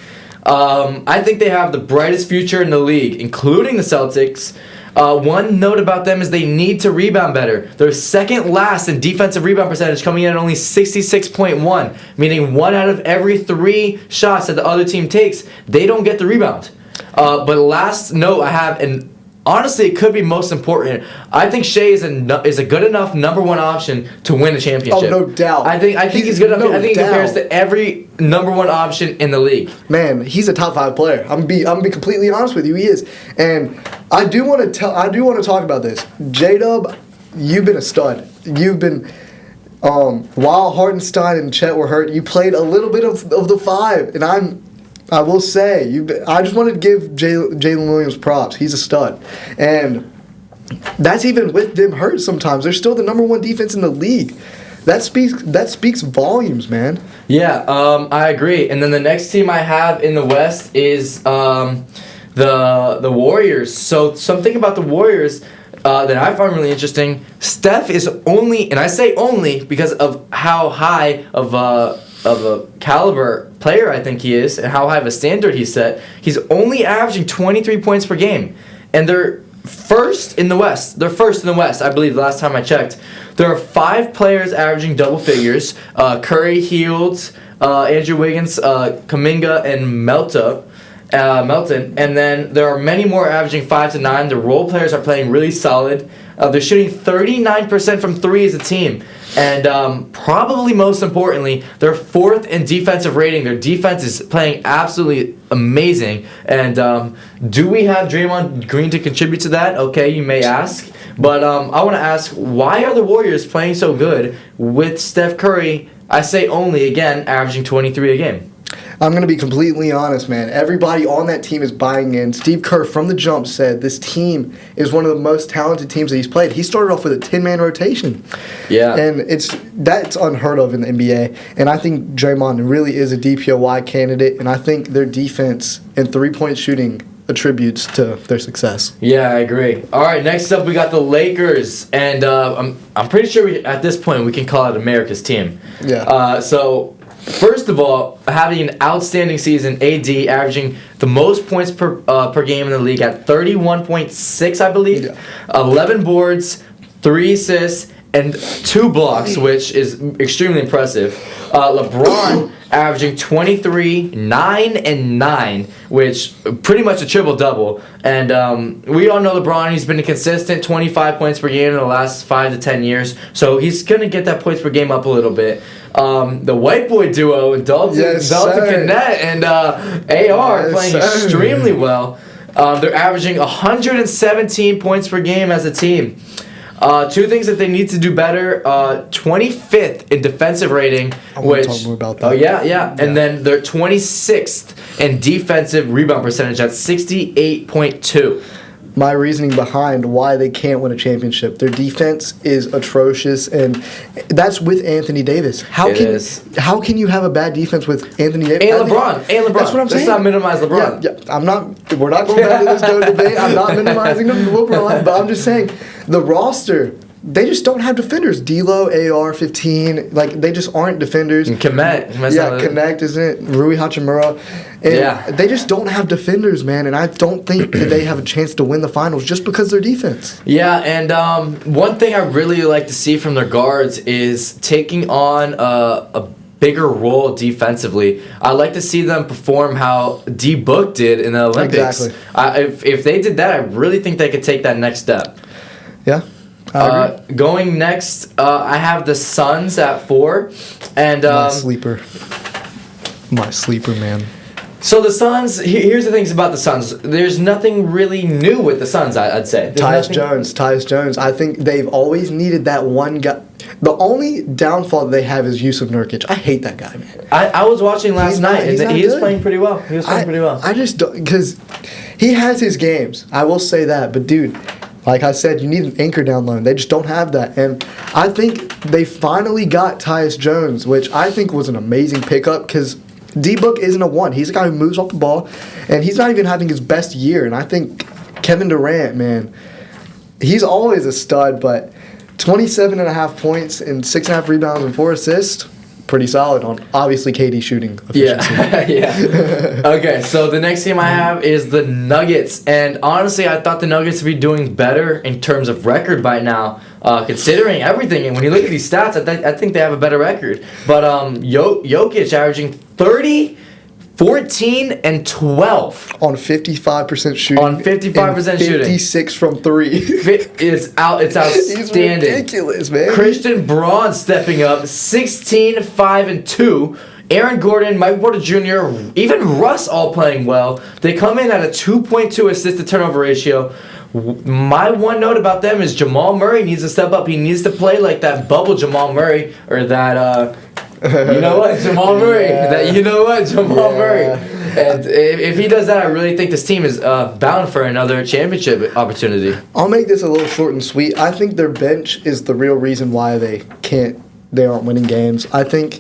I think they have the brightest future in the league, including the Celtics. One note about them is they need to rebound better. They're second last in defensive rebound percentage, coming in at only 66.1, meaning 1 out of every 3 shots that the other team takes, they don't get the rebound. But last note I have, and honestly, it could be most important. I think Shea is a good enough number 1 option to win a championship. Oh, no doubt. I think he's good enough. No I think he doubt. compares to every number 1 option in the league. Man, he's a top 5 player. I'm gonna be completely honest with you. He is, and I do want to talk about this. J-Dub, you've been a stud. You've been. While Hartenstein and Chet were hurt, you played a little bit of the 5, and I will say, I just wanted to give Jalen Williams props. He's a stud. And that's even with them hurt sometimes. They're still the number 1 defense in the league. That speaks volumes, man. Yeah, I agree. And then the next team I have in the West is the Warriors. So something about the Warriors that I find really interesting, Steph is only, and I say only because of how high of a caliber player I think he is and how high of a standard he set, he's only averaging 23 points per game. And they're first in the West. I believe, the last time I checked. There are 5 players averaging double figures. Curry, Hield, Andrew Wiggins, Kuminga, and Melton. And then there are many more averaging 5 to 9. The role players are playing really solid. They're shooting 39% from 3 as a team. And probably most importantly, they're 4th in defensive rating. Their defense is playing absolutely amazing. And do we have Draymond Green to contribute to that? Okay, you may ask. But I want to ask, why are the Warriors playing so good with Steph Curry, I say only, again, averaging 23 a game? I'm going to be completely honest, man. Everybody on that team is buying in. Steve Kerr, from the jump, said this team is one of the most talented teams that he's played. He started off with a 10-man rotation. Yeah. And that's unheard of in the NBA. And I think Draymond really is a DPOY candidate, and I think their defense and three-point shooting attributes to their success. Yeah, I agree. All right, next up we got the Lakers, and I'm pretty sure at this point we can call it America's team. Yeah. So first of all, having an outstanding season, AD averaging the most points per game in the league at 31.6, I believe. Yeah. 11 boards, 3 assists, and 2 blocks, which is extremely impressive. LeBron averaging 23, 9, and 9, which pretty much a triple-double. And we all know LeBron, he's been a consistent 25 points per game in the last 5 to 10 years. So he's going to get that points per game up a little bit. The white boy duo, Dalton Connect and AR playing extremely well. They're averaging 117 points per game as a team. 2 things that they need to do better: 25th in defensive rating, I want to talk more about that. Oh yeah, and then they're 26th in defensive rebound percentage at 68.2. My reasoning behind why they can't win a championship. Their defense is atrocious, and that's with Anthony Davis. How can you have a bad defense with Anthony Davis? And LeBron. That's what I'm saying. Let's not minimize LeBron. Yeah, we're not going back to this debate. I'm not minimizing LeBron, but I'm just saying the roster, they just don't have defenders. D'Lo, AR, 15, they just aren't defenders. And Connect. Connect, isn't it? Rui Hachimura. And they just don't have defenders, man, and I don't think that they have a chance to win the finals just because of their defense. Yeah, and one thing I really like to see from their guards is taking on a bigger role defensively. I like to see them perform how D Book did in the Olympics. Exactly. If they did that, I really think they could take that next step. Yeah. Going next, I have the Suns at 4, and my sleeper, man. So the Suns. Here's the things about the Suns. There's nothing really new with the Suns. I'd say. Tyus Jones. I think they've always needed that one guy. The only downfall that they have is Yusuf Nurkic. I hate that guy, man. I was watching last night, and he was playing pretty well. I just don't, because he has his games. I will say that, but dude. Like I said, you need an anchor down low. They just don't have that. And I think they finally got Tyus Jones, which I think was an amazing pickup because D-Book isn't a 1. He's a guy who moves off the ball, and he's not even having his best year. And I think Kevin Durant, man, he's always a stud, but 27.5 points and 6.5 rebounds and 4 assists, pretty solid on obviously KD shooting efficiency. Yeah. Okay, so the next team I have is the Nuggets. And honestly, I thought the Nuggets would be doing better in terms of record by now, considering everything. And when you look at these stats, I think they have a better record. But Jokic averaging 30, 14, and 12. On 55% shooting. On 55% shooting. 56 from 3. It's outstanding. He's ridiculous, man. Christian Braun stepping up, 16, 5, and 2. Aaron Gordon, Mike Porter Jr., even Russ all playing well. They come in at a 2.2 assist to turnover ratio. My one note about them is Jamal Murray needs to step up. He needs to play like that bubble Jamal Murray, or that you know what, Jamal Murray. Yeah. Jamal Murray. And if he does that, I really think this team is bound for another championship opportunity. I'll make this a little short and sweet. I think their bench is the real reason why they aren't winning games. I think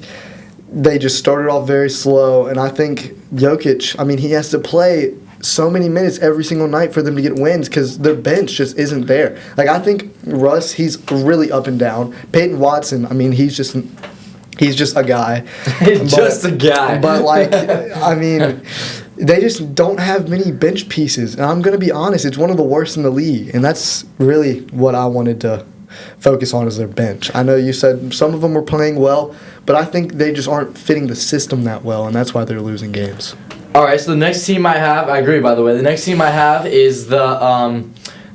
they just started off very slow, and I think Jokic, I mean, he has to play so many minutes every single night for them to get wins because their bench just isn't there. Like, I think Russ, he's really up and down. Peyton Watson, I mean, he's just a guy. Just a guy. But, like, I mean, they just don't have many bench pieces. And I'm going to be honest, it's one of the worst in the league. And that's really what I wanted to focus on is their bench. I know you said some of them were playing well, but I think they just aren't fitting the system that well, and that's why they're losing games. All right, so the next team I have, I agree, by the way. The next team I have is the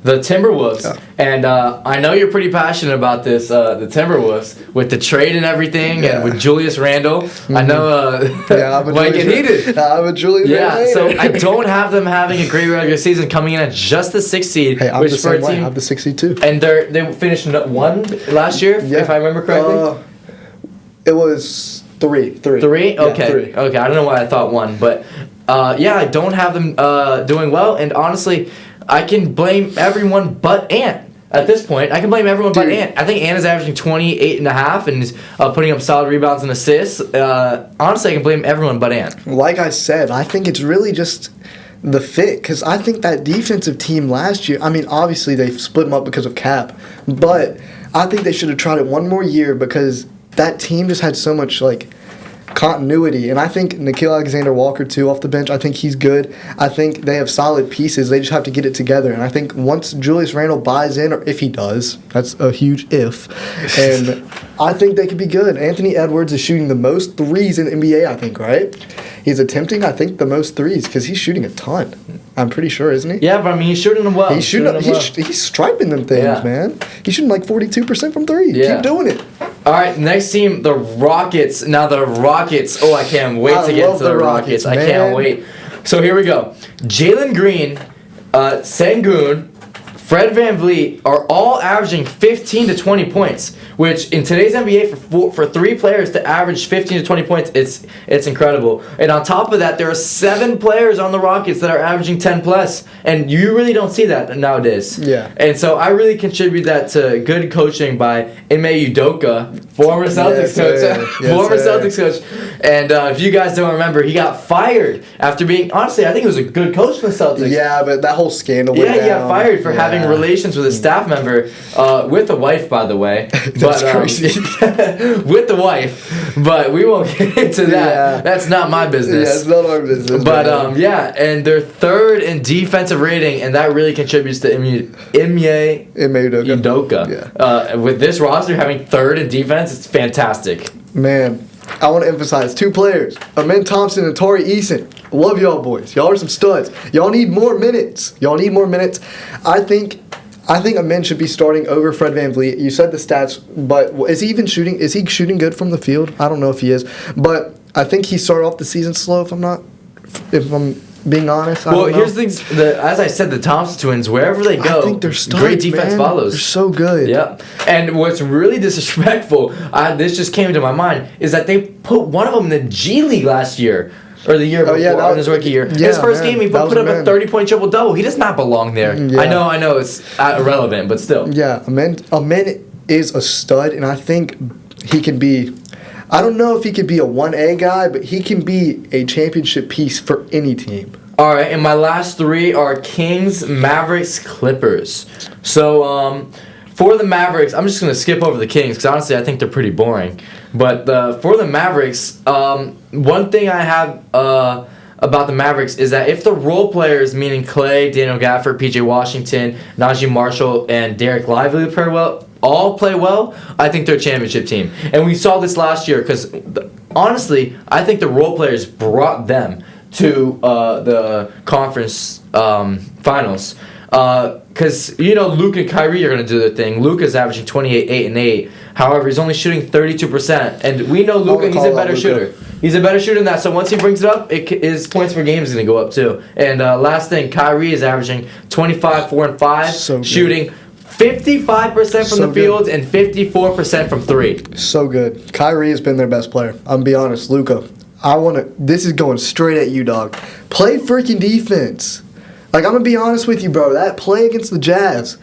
Timberwolves. Yeah. And I know you're pretty passionate about this, the Timberwolves, with the trade and everything, and with Julius Randle. Mm-hmm. I know might get heated. I'm a Julius Randle. Yeah, so I don't have them having a great regular season, coming in at just the 6th seed. Hey, I'm the same way. I'm the 6th seed too. And they finished 1 last year, if I remember correctly? It was 3. 3? Okay. Yeah, 3. Okay, I don't know why I thought 1, but I don't have them doing well, and honestly, I can blame everyone but Ant. At this point, I can blame everyone but Ant. I think Ant is averaging 28.5 and is putting up solid rebounds and assists. Honestly, I can blame everyone but Ant. Like I said, I think it's really just the fit, because I think that defensive team last year, I mean, obviously they split them up because of cap, but I think they should have tried it one more year because that team just had so much, like, continuity. And I think Nickeil Alexander-Walker, too, off the bench, I think he's good. I think they have solid pieces. They just have to get it together. And I think once Julius Randle buys in, or if he does, that's a huge if, and I think they could be good. Anthony Edwards is shooting the most threes in the NBA, I think, right? He's attempting, I think, the most threes because he's shooting a ton. I'm pretty sure, isn't he? Yeah, but I mean, he's shooting them well. He's striping them things, man. He's shooting like 42% from 3. Yeah. Keep doing it. All right, next team, the Rockets. Now the Rockets. Oh, I can't wait to get into the Rockets. I can't wait. So here we go. Jalen Green, Sengun, Fred VanVleet are all averaging 15 to 20 points, which in today's NBA for 3 players to average 15 to 20 points, it's incredible. And on top of that, there are 7 players on the Rockets that are averaging 10 plus, and you really don't see that nowadays. Yeah. And so I really contribute that to good coaching by Ime Udoka, former Celtics coach. Celtics coach. And if you guys don't remember, he got fired after being, honestly, I think he was a good coach for the Celtics. Yeah, but that whole scandal went down. He got fired for having relations with a staff member, with a wife, by the way. That's crazy. With the wife. But we won't get into that. Yeah. That's not my business. Yeah, it's not our business. But, and they're 3rd in defensive rating, and that really contributes to Ime Udoka. Yeah. With this roster having 3rd in defense, it's fantastic. Man, I want to emphasize 2 players, Amen Thompson and Tari Eason. Love y'all boys. Y'all are some studs. Y'all need more minutes. I think Amen should be starting over Fred VanVleet. You said the stats, but is he even shooting? Is he shooting good from the field? I don't know if he is, but I think he started off the season slow. If I'm being honest. Well, here's the thing. As I said, the Thompson twins, wherever they go, I think they're studs, great defense follows. They're so good. Yeah. And what's really disrespectful, this just came into my mind, is that they put one of them in the G League last year. Or the year before, in his rookie year. His first game, he put up a 30-point triple-double. He does not belong there. Yeah. I know it's irrelevant, but still. Yeah, Amen is a stud, and I think he can be... I don't know if he could be a 1A guy, but he can be a championship piece for any team. All right, and my last 3 are Kings, Mavericks, Clippers. So, for the Mavericks, I'm just going to skip over the Kings, because honestly, I think they're pretty boring. But for the Mavericks, one thing I have about the Mavericks is that if the role players, meaning Clay, Daniel Gafford, P.J. Washington, Najee Marshall, and Derek Lively all play well, I think they're a championship team. And we saw this last year because, honestly, I think the role players brought them to the conference finals. Because, Luke and Kyrie are going to do their thing. Luka's averaging 28, 8, and 8. However, he's only shooting 32%. And we know Luka, he's a better shooter. He's a better shooter than that. So once he brings it up, his points per game is going to go up too. And last thing, Kyrie is averaging 25, 4, and 5. Shooting 55% from the field and 54% from 3. So good. Kyrie has been their best player. I'm going to be honest. Luka, this is going straight at you, dog. Play freaking defense. Like, I'm going to be honest with you, bro. That play against the Jazz,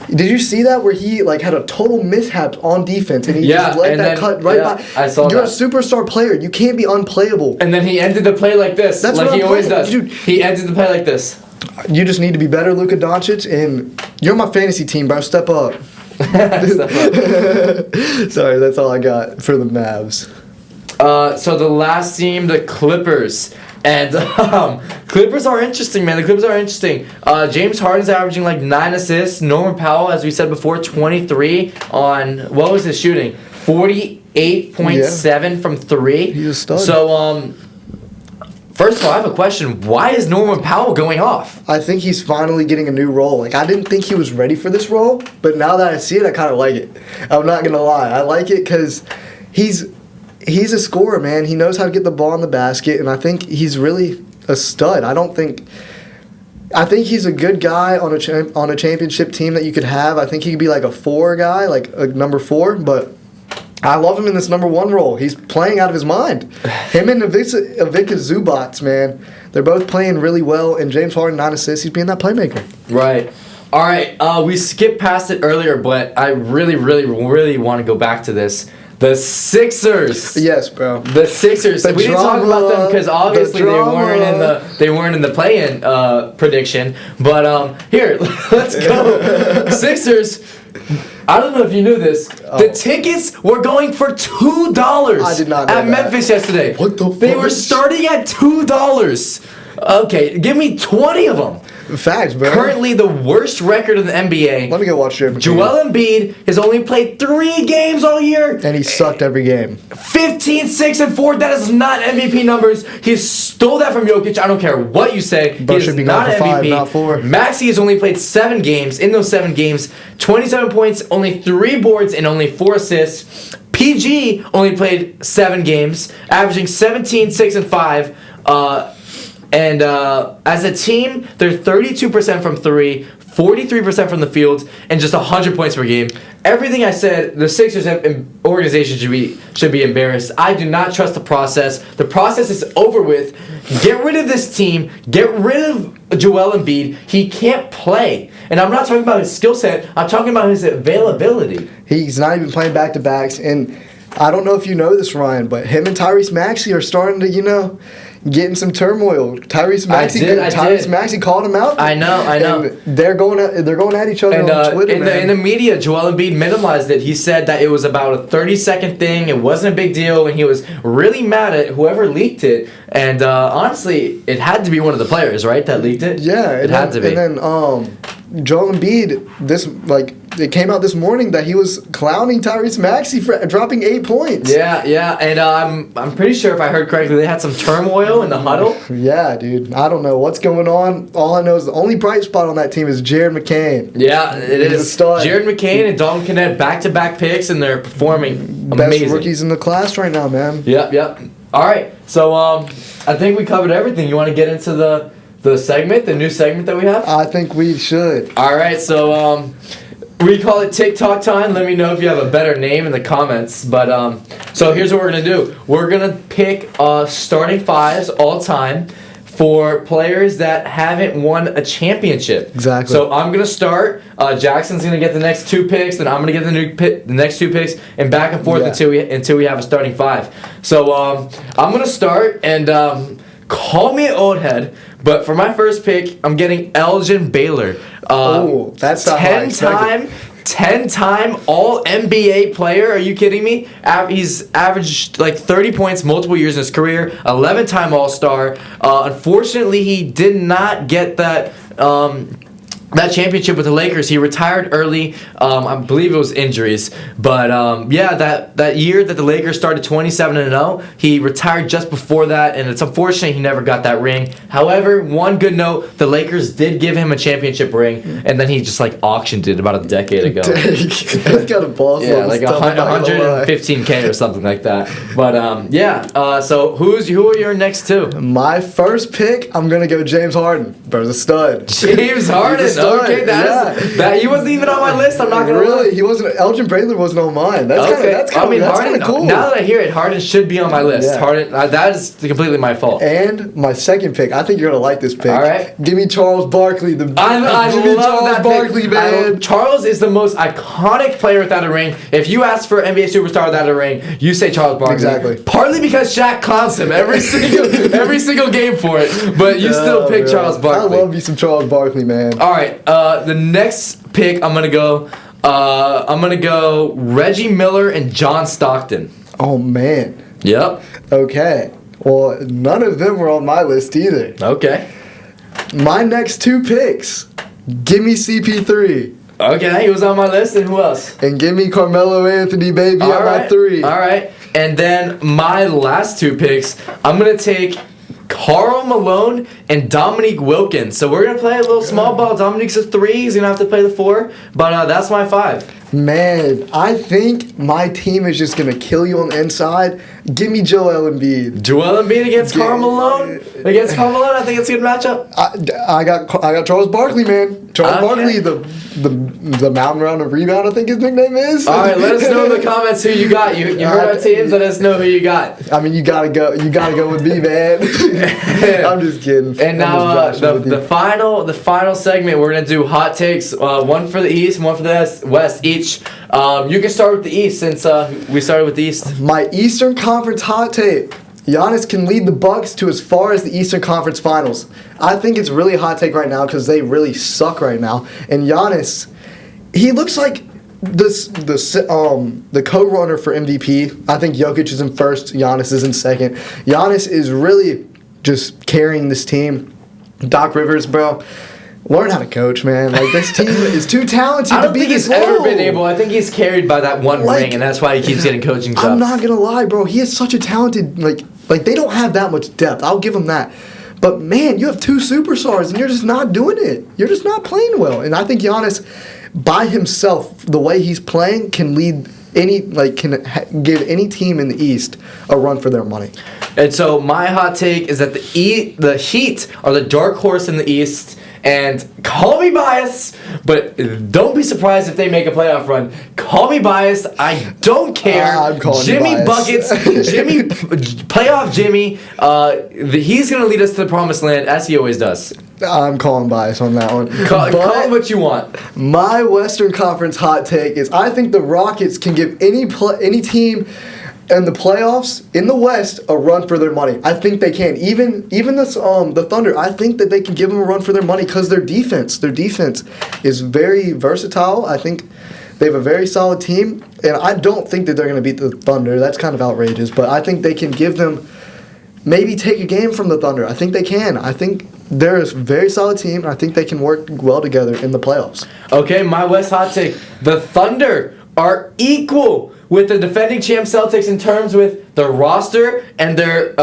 did you see that where he had a total mishap on defense and he just let that cut right by? I saw You're a superstar player. You can't be unplayable. And then he ended the play like this. That's like what he always does. Dude, he ended the play like this. You just need to be better, Luka Doncic, and you're my fantasy team, bro. Step up. Sorry, that's all I got for the Mavs. So the last team, the Clippers. And Clippers are interesting, man. The Clippers are interesting. James Harden's averaging like 9 assists. Norman Powell, as we said before, 23 on, what was his shooting? 48.7 from 3. He's a stud. So, first of all, I have a question. Why is Norman Powell going off? I think he's finally getting a new role. Like, I didn't think he was ready for this role, but now that I see it, I kind of like it. I'm not going to lie. I like it because he's a scorer, man. He knows how to get the ball in the basket, and I think he's really a stud. I think he's a good guy on a championship team that you could have. I think he could be like a 4 guy, like a number 4, but I love him in this number 1 role. He's playing out of his mind. Him and Ivica Zubac, man, they're both playing really well, and James Harden, 9 assists, he's being that playmaker. Right. All right, we skipped past it earlier, but I really, really, really want to go back to this. The Sixers. Yes, bro. The Sixers. We didn't talk about them because obviously they weren't in the play-in prediction. But here, let's go. Sixers. I don't know if you knew this. Oh. The tickets were going for $2. I did not know at Memphis yesterday. What the fuck? They were starting at $2. Okay, give me 20 of them. Facts, bro. Currently the worst record in the NBA. Let me go watch Jared McKee. Joel Embiid has only played 3 games all year. And he sucked every game. 15, 6, and 4. That is not MVP numbers. He stole that from Jokic. I don't care what you say. But he is not MVP. 5, not 4. Maxey has only played 7 games. In those 7 games, 27 points, only 3 boards, and only 4 assists. PG only played 7 games, averaging 17, 6, and 5. And as a team, they're 32% from 3, 43% from the field, and just 100 points per game. Everything I said, the Sixers organization should be embarrassed. I do not trust the process. The process is over with. Get rid of this team. Get rid of Joel Embiid. He can't play. And I'm not talking about his skill set. I'm talking about his availability. He's not even playing back-to-backs. And I don't know if you know this, Ryan, but him and Tyrese Maxey are starting to, get in some turmoil. Tyrese Maxey called him out. I know. And they're going at each other on Twitter. In the media, Joel Embiid minimized it. He said that it was about a 30-second thing. It wasn't a big deal, and he was really mad at whoever leaked it. And honestly, it had to be one of the players, right, that leaked it? Yeah, it had to be. And then Joel Embiid, it came out this morning that he was clowning Tyrese Maxey for dropping 8 points. Yeah, and I'm pretty sure if I heard correctly, they had some turmoil in the huddle. Yeah, dude. I don't know what's going on. All I know is the only bright spot on that team is Jared McCain. Yeah, it is. Jared McCain and Dalton Kennett back-to-back picks, and they're performing amazing. Best rookies in the class right now, man. Yep. All right, so I think we covered everything. You want to get into the new segment that we have? I think we should. All right, so we call it TikTok time. Let me know if you have a better name in the comments. But so here's what we're gonna do. We're gonna pick starting 5s all time for players that haven't won a championship. Exactly. So I'm gonna start. Jackson's gonna get the next 2 picks, then I'm gonna get the next 2 picks, and back and forth until we have a starting 5. So I'm gonna start, and call me an old head, but for my first pick, I'm getting Elgin Baylor. That's not 10-time 10-time All-NBA player. Are you kidding me? He's averaged like 30 points multiple years in his career. 11-time All-Star. Unfortunately, he did not get that championship with the Lakers. He retired early. I believe it was injuries. But that year that the Lakers started 27-0, he retired just before that, and it's unfortunate he never got that ring. However, one good note, the Lakers did give him a championship ring, and then he just like auctioned it about a decade ago. He's got a boss. Yeah, like 115K or something like that. But so who are your next two? My first pick, I'm gonna go James Harden. Bro's a stud. James Harden. Okay, that he wasn't even on my list. I'm not gonna really. He wasn't. Elgin Baylor wasn't on mine. That's kind of cool. Now that I hear it, Harden should be on my list. Yeah. Harden. That is completely my fault. And my second pick, I think you're gonna like this pick. All right. Give me Charles Barkley. I love Charles that Barkley, pick. man. Charles is the most iconic player without a ring. If you ask for an NBA superstar without a ring, you say Charles Barkley. Exactly. Partly because Shaq clowns him every single game for it, but you still pick Charles Barkley. I love you some Charles Barkley, man. All right. The next pick, I'm gonna go Reggie Miller and John Stockton. Oh man. Yep. Okay. Well, none of them were on my list either. Okay. My next two picks, give me CP3. Okay, he was on my list, and who else? And give me Carmelo Anthony, baby, at my 3. All right. And then my last two picks, I'm gonna take Karl Malone and Dominique Wilkins. So we're going to play a little small ball. Dominique's a 3. He's going to have to play the 4. But that's my 5. Man, I think my team is just going to kill you on the inside. Give me Joel Embiid. Joel Embiid against Karl Malone? Against Karl Malone, I think it's a good matchup. I got Charles Barkley, man. Charles Barkley, the mountain round of rebound, I think his nickname is. All right, let us know in the comments who you got. You heard our teams. Let us know who you got. I mean, you gotta go with me, man. I'm just kidding. And now the final segment, we're gonna do hot takes. One for the East, and one for the West each. You can start with the East since we started with the East. My Eastern Conference hot take. Giannis can lead the Bucks to as far as the Eastern Conference Finals. I think it's really a hot take right now because they really suck right now. And Giannis, he looks like the co-runner for MVP. I think Jokic is in first. Giannis is in second. Giannis is really just carrying this team. Doc Rivers, bro. Learn how to coach, man. Like, this team is too talented I don't to be think this he's ever low. been able. I think he's carried by that one ring, and that's why he keeps getting coaching jobs. I'm not gonna lie, bro. He is such a talented like they don't have that much depth. I'll give him that. But man, you have 2 superstars, and you're just not doing it. You're just not playing well. And I think Giannis, by himself, the way he's playing, can lead give any team in the East a run for their money. And so my hot take is that the Heat are the dark horse in the East. And call me biased, but don't be surprised if they make a playoff run. Call me biased. I don't care. I'm calling Jimmy you biased. Buckets. Playoff Jimmy. He's going to lead us to the promised land, as he always does. I'm calling bias on that one. Call it what you want. My Western Conference hot take is I think the Rockets can give any team in the playoffs in the West a run for their money. I think they can. Even the Thunder, I think that they can give them a run for their money because their defense is very versatile. I think they have a very solid team, and I don't think that they're going to beat the Thunder. That's kind of outrageous, but I think they can give them maybe take a game from the Thunder. I think they can. I think they're a very solid team, and I think they can work well together in the playoffs. Okay, my West hot take. The Thunder are equal with the defending champ Celtics in terms with their roster and their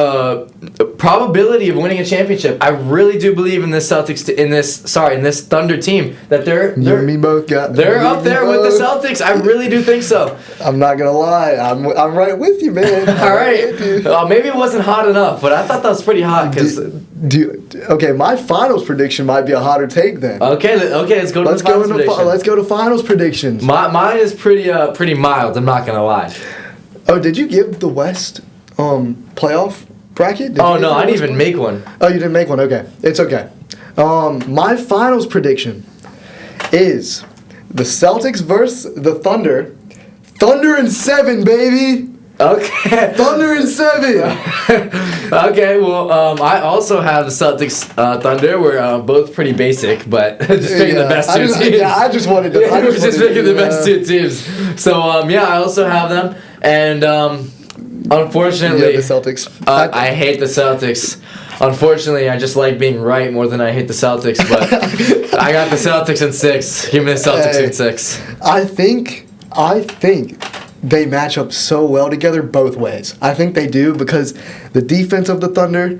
probability of winning a championship. I really do believe in this this Thunder team that they're up there with the Celtics. I really do think so. I'm not gonna lie, I'm right with you, man. All right, maybe it wasn't hot enough, but I thought that was pretty hot because. Okay, my finals prediction might be a hotter take then. Okay, let's go to the finals prediction. Let's go to finals predictions. Mine is pretty mild. I'm not gonna lie. Oh, did you give the West playoff bracket? No, I didn't even make one. Oh, you didn't make one. Okay, it's okay. My finals prediction is the Celtics versus the Thunder. Thunder in 7, baby. Okay. Thunder in 7. Okay, well, I also have the Celtics Thunder. We're both pretty basic, but just picking the best two teams. Yeah, I just wanted to. Yeah, we're just picking the best two teams. So, yeah, I also have them. And unfortunately, the Celtics. I hate the Celtics. Unfortunately, I just like being right more than I hate the Celtics, but I got the Celtics in 6. Give me the Celtics in 6. I think they match up so well together both ways. I think they do because the defense of the Thunder,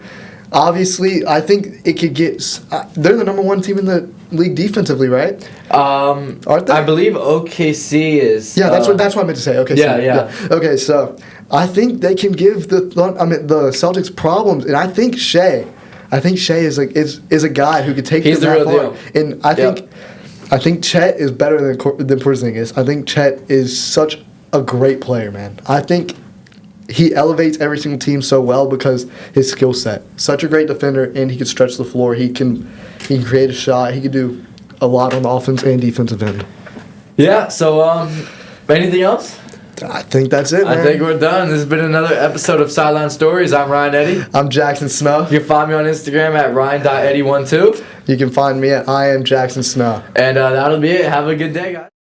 obviously, I think it could get. They're the number 1 team in the league defensively, right? Aren't they? I believe OKC is. Yeah, that's what I meant to say. Okay. Yeah. Okay, so I think they can give the Celtics problems, and I think Shea is a guy who could take He's them the that real far. deal. And I think Chet is better than Porzingis. I think Chet is such a great player, man. I think he elevates every single team so well because his skill set. Such a great defender, and he can stretch the floor. He can create a shot. He can do a lot on the offense and defensive end. Yeah. So, anything else? I think that's it, man. I think we're done. This has been another episode of Sideline Stories. I'm Ryan Eddy. I'm Jackson Snow. You can find me on Instagram at ryan.eddy12. You can find me at I am Jackson Snow. And that'll be it. Have a good day, guys.